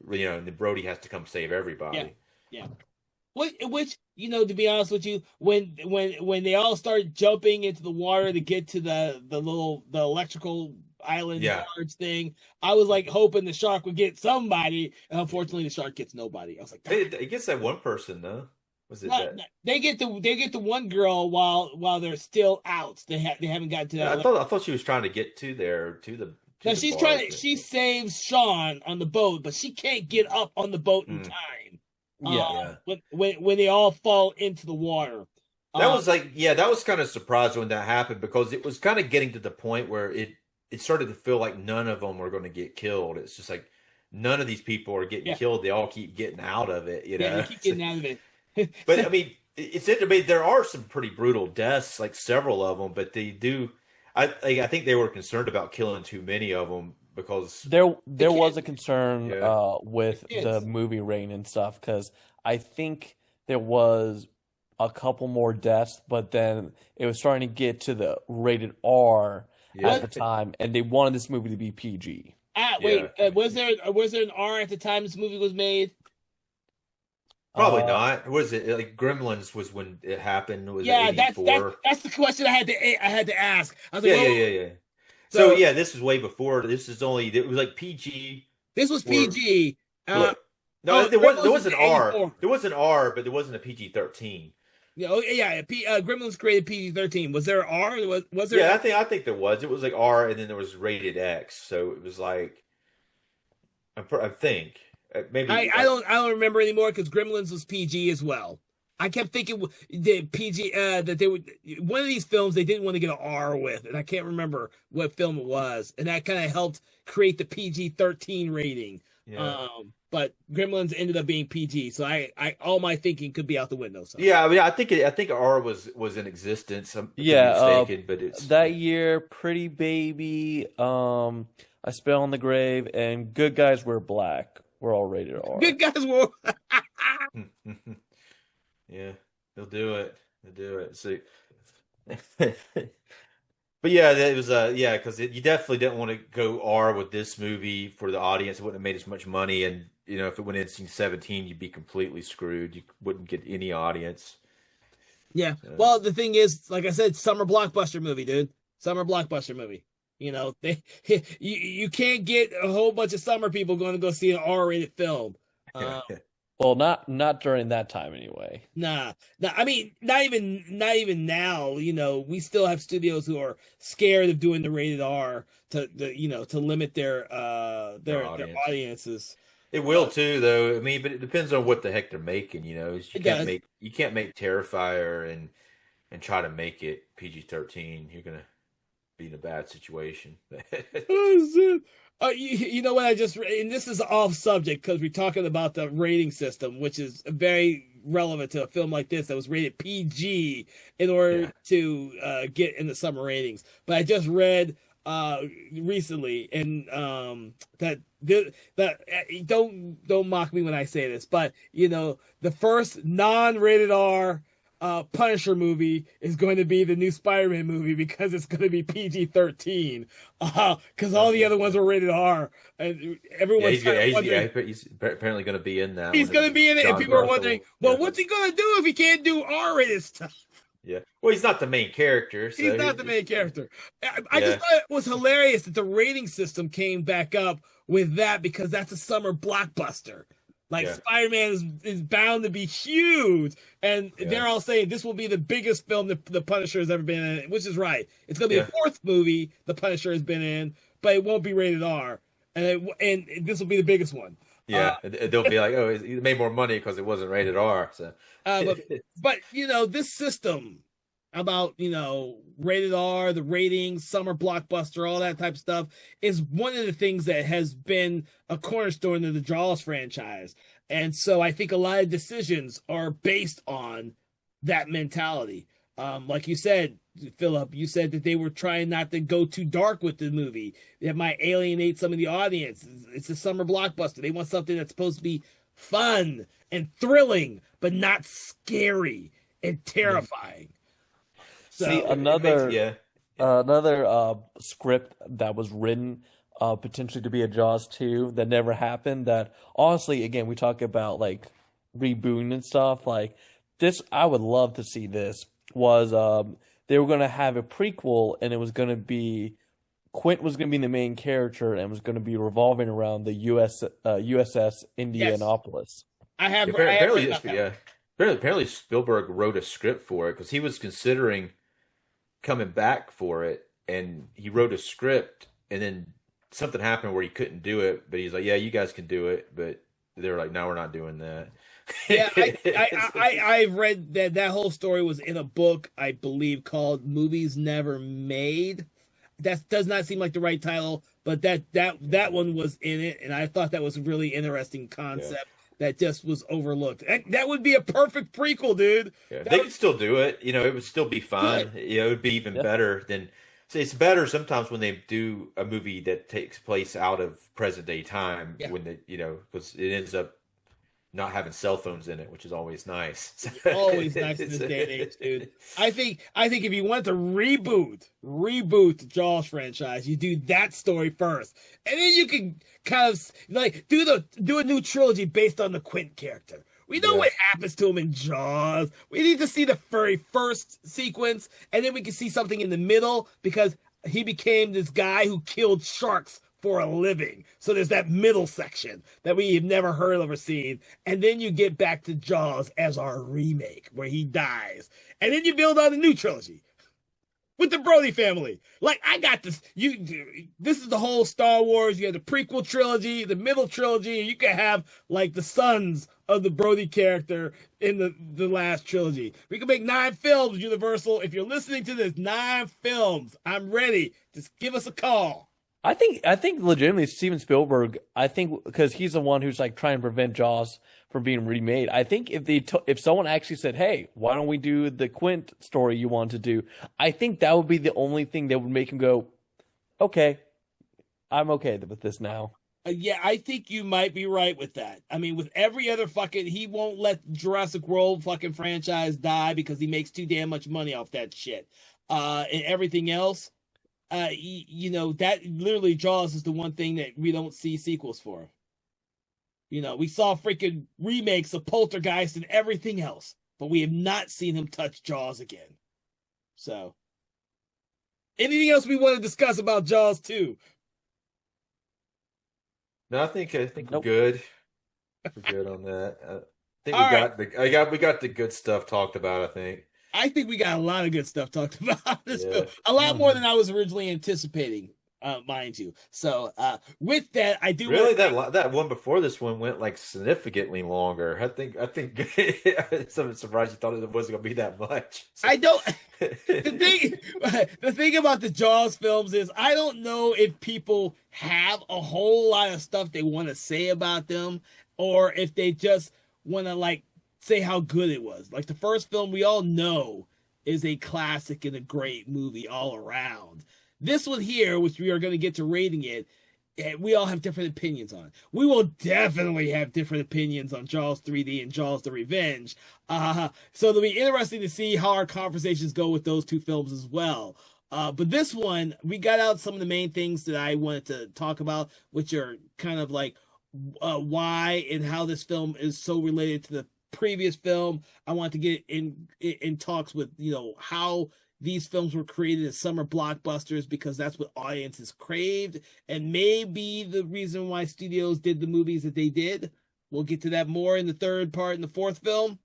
you know, and then Brody has to come save everybody. Yeah. Which, you know, to be honest with you, when they all start jumping into the water to get to the electrical island barge thing, I was like hoping the shark would get somebody, and unfortunately the shark gets nobody. I was like, it gets that one person though. Was it that? They get the one girl while they're still out. They haven't gotten to that. I thought she was trying to get to the. No, she's trying. She saves Sean on the boat, but she can't get up on the boat in time. When they all fall into the water. That was kind of surprising when that happened, because it was kind of getting to the point where it started to feel like none of them were going to get killed. It's just like none of these people are getting killed. They all keep getting out of it, you know. Yeah, they keep getting out of it. But I mean, there are some pretty brutal deaths, like several of them, but they do. I think they were concerned about killing too many of them, because there was a concern with the movie rating and stuff, because I think there was a couple more deaths, but then it was starting to get to the rated R at the time, and they wanted this movie to be PG. Was there an R at the time this movie was made? Probably not. Was it like Gremlins was when it happened? Was it 84? That's the question I had to ask. I was like, yeah. So this is way before. It was like PG. This was PG. No, Oh, there Gremlins was was an R. 84. There was an R, but there wasn't a PG-13. Yeah, oh, yeah. Gremlins created PG-13. Was there R? Was there? Yeah, I think there was. It was like R, and then there was rated X. So it was like I think maybe I don't remember anymore because Gremlins was PG as well. I kept thinking the PG that they would one of these films they didn't want to get an R with, and I can't remember what film it was, and that kind of helped create the PG-13 rating. yeah. But Gremlins ended up being PG, so I all my thinking could be out the window. So Yeah, I mean, I think R was in existence. I could be Yeah, mistaken, but it's that year, Pretty Baby, I Spell on the Grave, and Good Guys Wear Black were all rated R. good guys were. yeah, they'll do it. They'll do it. So, but yeah, that was yeah, because you definitely didn't want to go R with this movie for the audience. It wouldn't have made as much money, and if it went NC-17, you'd be completely screwed. You wouldn't get any audience. Yeah. So, Well, the thing is, like I said, summer blockbuster movie, dude. Summer blockbuster movie. You can't get a whole bunch of summer people going to go see an R-rated film. yeah. Well, not during that time anyway. Nah. I mean, not even now. We still have studios who are scared of doing the rated R to limit their audience. audiences. It will too, though. I mean, but it depends on what the heck they're making. It does. You can't make Terrifier and try to make it PG-13. You're gonna be in a bad situation. Oh, shit. You know what I just and this is off subject because we're talking about the rating system, which is very relevant to a film like this that was rated PG in order Yeah. to get in the summer ratings. But I just read recently and don't mock me when I say this, but the first non-rated R Punisher movie is going to be the new Spider-Man movie because it's going to be PG-13. Because all the other ones were rated R, and Yeah, everyone's he's gonna, kind of wondering. he's apparently going to be in that. He's one. going to be in it, and John people are Russell. wondering, well, Yeah. what's he going to do if he can't do R-rated stuff? Yeah. Well, he's not the main character. So He's not the main character. I just Yeah. thought it was hilarious that the rating system came back up with that because that's a summer blockbuster. Like Yeah. Spider-Man is bound to be huge, and Yeah. they're all saying this will be the biggest film that the Punisher has ever been in, which is right. It's going to be Yeah. the fourth movie the Punisher has been in, but it won't be rated R, and this will be the biggest one. Yeah, they'll be like, oh, he made more money because it wasn't rated R. So, But this system about rated R, the ratings, summer blockbuster, all that type of stuff is one of the things that has been a cornerstone of the Jaws franchise. And so I think a lot of decisions are based on that mentality. Like you said, Philip, you said that they were trying not to go too dark with the movie. That might alienate some of the audience. It's a summer blockbuster. They want something that's supposed to be fun and thrilling, but not scary and terrifying. So, See, it another makes- yeah. another script that was written potentially to be a Jaws 2 that never happened. That honestly, again, we talk about like rebooting and stuff. Like this, I would love to see this. Was they were going to have a prequel, and it was going to be Quint was going to be the main character, and was going to be revolving around the USS Indianapolis. I have, Apparently, read about that. yeah. Apparently, Spielberg wrote a script for it because he was considering coming back for it, and he wrote a script, and then something happened where he couldn't do it. But he's like, "Yeah, you guys can do it," but they were like, "No, we're not doing that." Yeah, I've read that whole story was in a book, I believe, called "Movies Never Made." That does not seem like the right title, but that one was in it, and I thought that was a really interesting concept that just was overlooked. That would be a perfect prequel, dude. Yeah, That they would- could still do it. It would still be fun. It would be even better than. So it's better sometimes when they do a movie that takes place out of present day time Yeah. when because it ends up not having cell phones in it, which is always nice. Always nice in this day and age, dude. I think if you want to reboot the Jaws franchise, you do that story first, and then you can kind of like do a new trilogy based on the Quint character. We know Yeah. what happens to him in Jaws. We need to see the very first sequence, and then we can see something in the middle because he became this guy who killed sharks for a living. So there's that middle section that we have never heard of or seen. And then you get back to Jaws as our remake, where he dies. And then you build on a new trilogy with the Brody family. Like, I got this. This is the whole Star Wars. You have the prequel trilogy, the middle trilogy, and you can have like the sons of the Brody character in the last trilogy. We can make 9 films, Universal. If you're listening to this, 9 films. I'm ready. Just give us a call. I think legitimately Steven Spielberg, I think because he's the one who's like trying to prevent Jaws from being remade. I think if someone actually said, "Hey, why don't we do the Quint story you want to do?" I think that would be the only thing that would make him go, "Okay, I'm okay with this now." Yeah, I think you might be right with that. I mean, with every other he won't let Jurassic World fucking franchise die because he makes too damn much money off that shit. And everything else, that literally Jaws is the one thing that we don't see sequels for. We saw freaking remakes of Poltergeist and everything else, but we have not seen him touch Jaws again. So, anything else we want to discuss about Jaws 2? No, I think Nope. we're good. We're good on that. I think All we got the good stuff talked about, I think. I think we got a lot of good stuff talked about this Yeah. film. A lot more than I was originally anticipating, mind you. So, with that, I do Really, that one before this one went like significantly longer. I think I'm surprised you thought it wasn't gonna be that much. I don't. The thing about the Jaws films is I don't know if people have a whole lot of stuff they want to say about them, or if they just want to like say how good it was. Like the first film, we all know is a classic and a great movie all around. This one here, which we are going to get to rating it, we all have different opinions on. We will definitely have different opinions on Jaws 3D and Jaws the Revenge. So it'll be interesting to see how our conversations go with those 2 films as well. But this one, we got out some of the main things that I wanted to talk about, which are kind of like why and how this film is so related to the previous film. I want to get in talks with how these films were created as summer blockbusters because that's what audiences craved, and maybe the reason why studios did the movies that they did. We'll get to that more in the third part in the fourth film.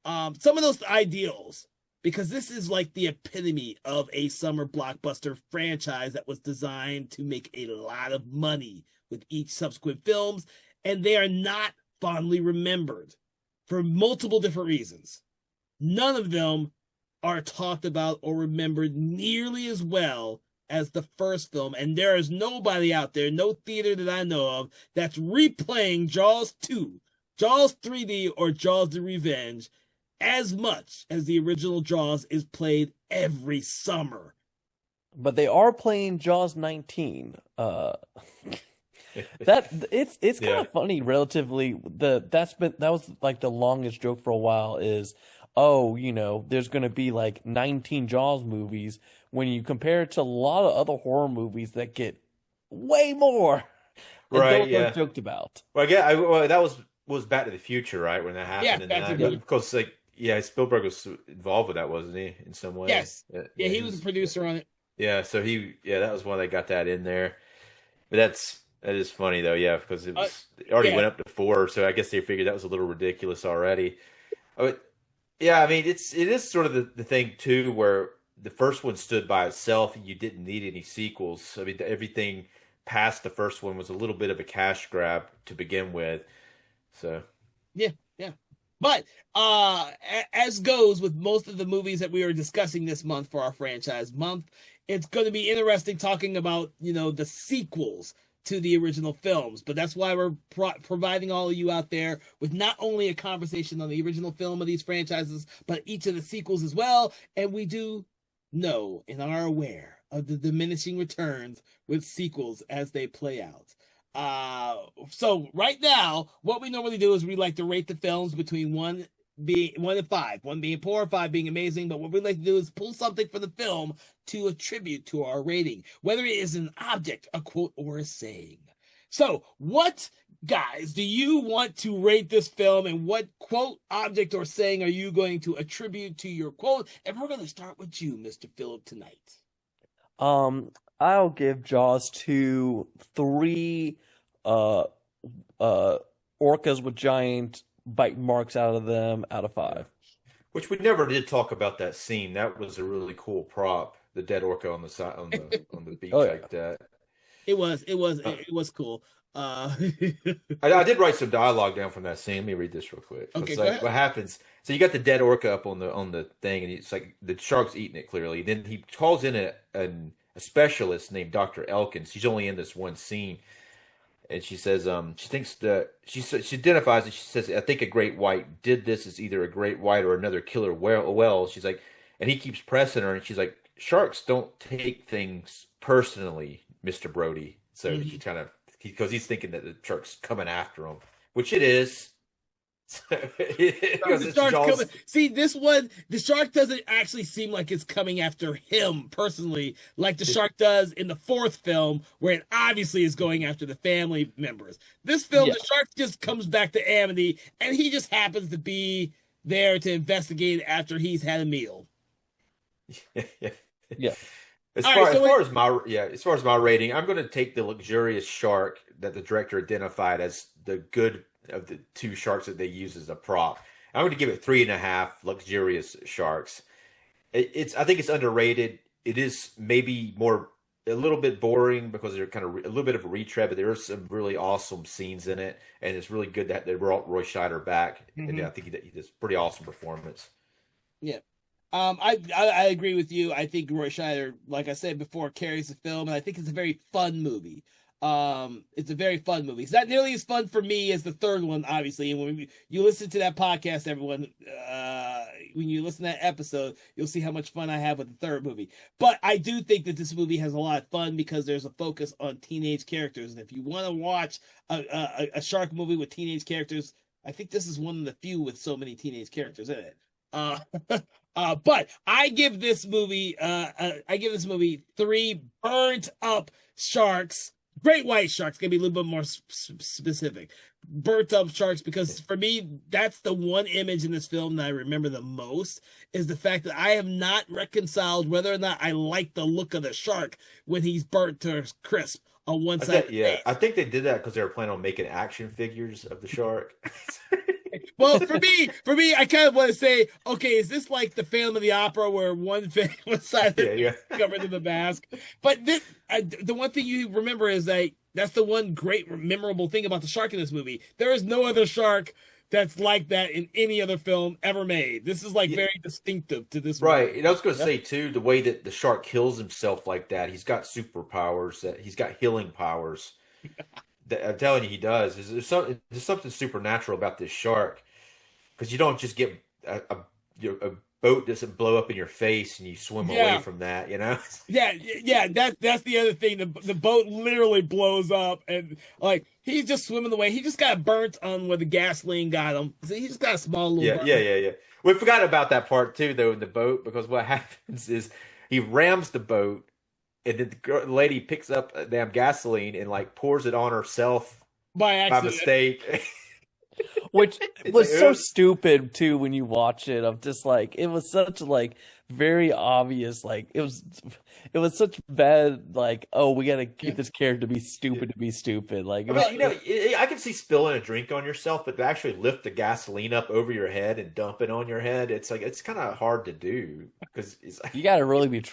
Some of those ideals, because this is like the epitome of a summer blockbuster franchise that was designed to make a lot of money with each subsequent films, and they are not fondly remembered for multiple different reasons. None of them are talked about or remembered nearly as well as the first film, and there is nobody out there, no theater that I know of, that's replaying Jaws 2, Jaws 3D, or Jaws the Revenge as much as the original Jaws is played every summer. But they are playing Jaws 19. It's kind of funny relatively. That was like the longest joke for a while is, there's going to be like 19 Jaws movies when you compare it to a lot of other horror movies that get way more. Right, those are joked about. Well, yeah, that was Back to the Future, right? When that happened, Yeah, Back to the Future. Because Spielberg was involved with that, wasn't he? In some way. Yes. Yeah, he was a producer on it. Yeah, so that was why they got that in there. But that is funny though, yeah, because it already went up to 4, so I guess they figured that was a little ridiculous already. Yeah, I mean, it is sort of the thing too, where the first one stood by itself and you didn't need any sequels. I mean, everything past the first one was a little bit of a cash grab to begin with. So yeah. But as goes with most of the movies that we are discussing this month for our franchise month, it's going to be interesting talking about the sequels to the original films. But that's why we're providing all of you out there with not only a conversation on the original film of these franchises, but each of the sequels as well. And we do know and are aware of the diminishing returns with sequels as they play out. So right now, what we normally do is we like to rate the films between 1 and 5, 1 being poor, 5 being amazing. But what we like to do is pull something from the film to attribute to our rating, whether it is an object, a quote, or a saying. So what, guys, do you want to rate this film, and what quote, object, or saying are you going to attribute to your quote? And we're going to start with you, Mr. Phillip, tonight. I'll give Jaws 2 3 uh orcas with giant bite marks out of them out of 5. Which we never did talk about that scene. That was a really cool prop. The dead orca on the side on the beach Oh yeah. like that. It was cool. I did write some dialogue down from that scene. Let me read this real quick. Okay, It's go like ahead. what happens. So you got the dead orca up on the thing, and it's like the shark's eating it clearly. Then he calls in a specialist named Dr. Elkins. She's only in this one scene, and she says she thinks that she identifies it. She says, I think a great white did this. Is either a great white or another killer whale. She's like, and he keeps pressing her, and she's like, sharks don't take things personally, Mr. Brody. So he Mhm. kind of because he's thinking that the shark's coming after him, which it is. Because The it's shark's coming. Jaws. See, this one, the shark doesn't actually seem like it's coming after him personally, like the shark does in the fourth film, where it obviously is going after the family members. This film, Yeah. the shark just comes back to Amity, and he just happens to be there to investigate after he's had a meal. Yeah. As All far right, as so far as my as far as my rating, I'm going to take the luxurious shark that the director identified as the good of the two sharks that they use as a prop. I'm going to give it 3.5 luxurious sharks. It's I think it's underrated. It is maybe a little bit boring because they're kind of a little bit of a retread, but there are some really awesome scenes in it, and it's really good that they brought Roy Scheider back, and Mhm. I think he does a pretty awesome performance. Yeah. I agree with you. I think Roy Scheider, like I said before, carries the film, and I think it's a very fun movie. It's a very fun movie. It's not nearly as fun for me as the third one, obviously. And when you listen to that podcast, everyone, when you listen to that episode, you'll see how much fun I have with the third movie. But I do think that this movie has a lot of fun because there's a focus on teenage characters, and if you want to watch a shark movie with teenage characters, I think this is one of the few with so many teenage characters in it. Uh, but I give this movie 3 burnt up sharks, great white sharks. Gonna be a little bit more specific. Burnt up sharks, because for me, that's the one image in this film that I remember the most, is the fact that I have not reconciled whether or not I like the look of the shark when he's burnt to crisp on one side of the Yeah, I face. think they did that because they were planning on making action figures of the shark. Well, for me, I kind of want to say, okay, is this like the Phantom of the Opera, where one side of their Yeah, face yeah. is covered in the mask? But the one thing you remember is that that's the one great memorable thing about the shark in this movie. There is no other shark that's like that in any other film ever made. This is like Yeah, very distinctive to this one. right. And I was going to Yep. say too, the way that the shark kills himself like that, he's got superpowers, that he's got healing powers. That I'm telling you, he does. There's something supernatural about this shark because you don't just get a boat doesn't blow up in your face and you swim away Yeah, from that, you know? yeah. That's the other thing. The boat literally blows up, and like he's just swimming away. He just got burnt on where the gasoline got him. So he just got a small little Yeah, yeah, burn. yeah, yeah. We forgot about that part too, though, in the boat, because what happens is he rams the boat, and then the lady picks up damn gasoline and like pours it on herself By by accident. mistake. Which It's like, was so ugh. stupid too when you watch it. Of just like it was such like very obvious. Like it was such bad. Like, oh, we gotta Yeah. keep this character to be stupid. Like it I was. mean, I can see spilling a drink on yourself, but to actually lift the gasoline up over your head and dump it on your head, it's like it's kind of hard to do because it's like, You gotta really be.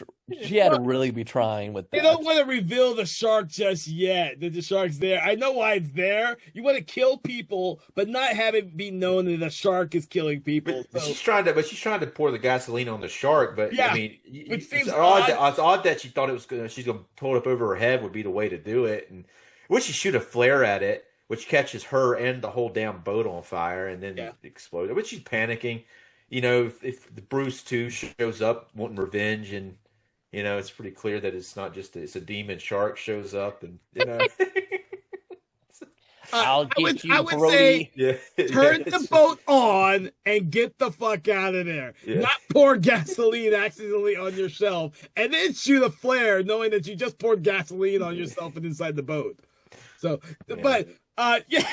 She had to really be trying with You that. don't want to reveal the shark just yet, that the shark's there. I know why it's there. You want to kill people, but not have it be known that the shark is killing people. but So, she's trying to pour the gasoline on the shark. But I yeah, mean, which it's seems odd odd. it's odd that she thought she's gonna pull it up over her head would be the way to do it, and wish she shoot a flare at it, which catches her and the whole damn boat on fire, and then Yeah. it explodes. But she's panicking. You know, if the Bruce too shows up wanting revenge, and you know, it's pretty clear that it's not just it's a demon shark shows up, and you know, I'll I would get I you, would say Brody. yeah, turn the it's- boat on and get the fuck out of there. yeah. Not pour gasoline accidentally on yourself and then shoot a flare knowing that you just poured gasoline on yourself and inside the boat. So, Yeah. but yeah.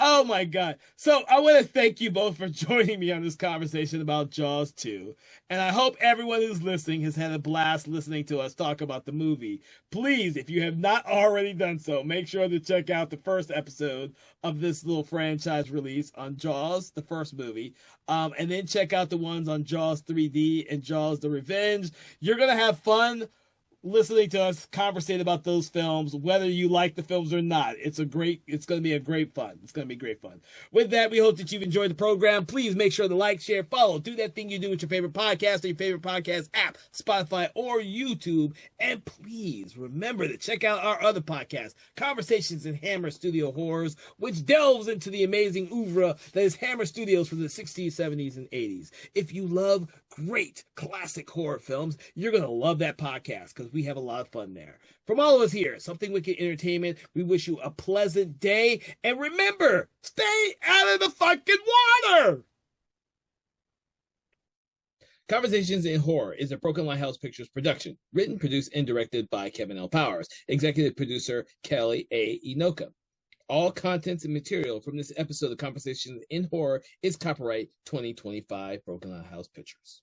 Oh my God. So I want to thank you both for joining me on this conversation about Jaws 2. And I hope everyone who's listening has had a blast listening to us talk about the movie. Please, if you have not already done so, make sure to check out the first episode of this little franchise release on Jaws, the first movie. And then check out the ones on Jaws 3D and Jaws the Revenge. You're going to have fun listening to us conversate about those films, whether you like the films or not. It's going to be a great fun. It's going to be great fun. With that, we hope that you've enjoyed the program. Please make sure to like, share, follow, do that thing you do with your favorite podcast or your favorite podcast app, Spotify or YouTube. And please remember to check out our other podcast, Conversations in Hammer Studio Horrors, which delves into the amazing oeuvre that is Hammer Studios from the 60s, 70s, and 80s. If you love great classic horror films, you're going to love that podcast because we have a lot of fun there. From all of us here, Something Wicked Entertainment, we wish you a pleasant day. And remember, stay out of the fucking water! Conversations in Horror is a Broken Lighthouse Pictures production. Written, produced, and directed by Kevin L. Powers. Executive producer, Kelly A. Inoka. All contents and material from this episode of Conversations in Horror is copyright 2025 Broken Lighthouse Pictures.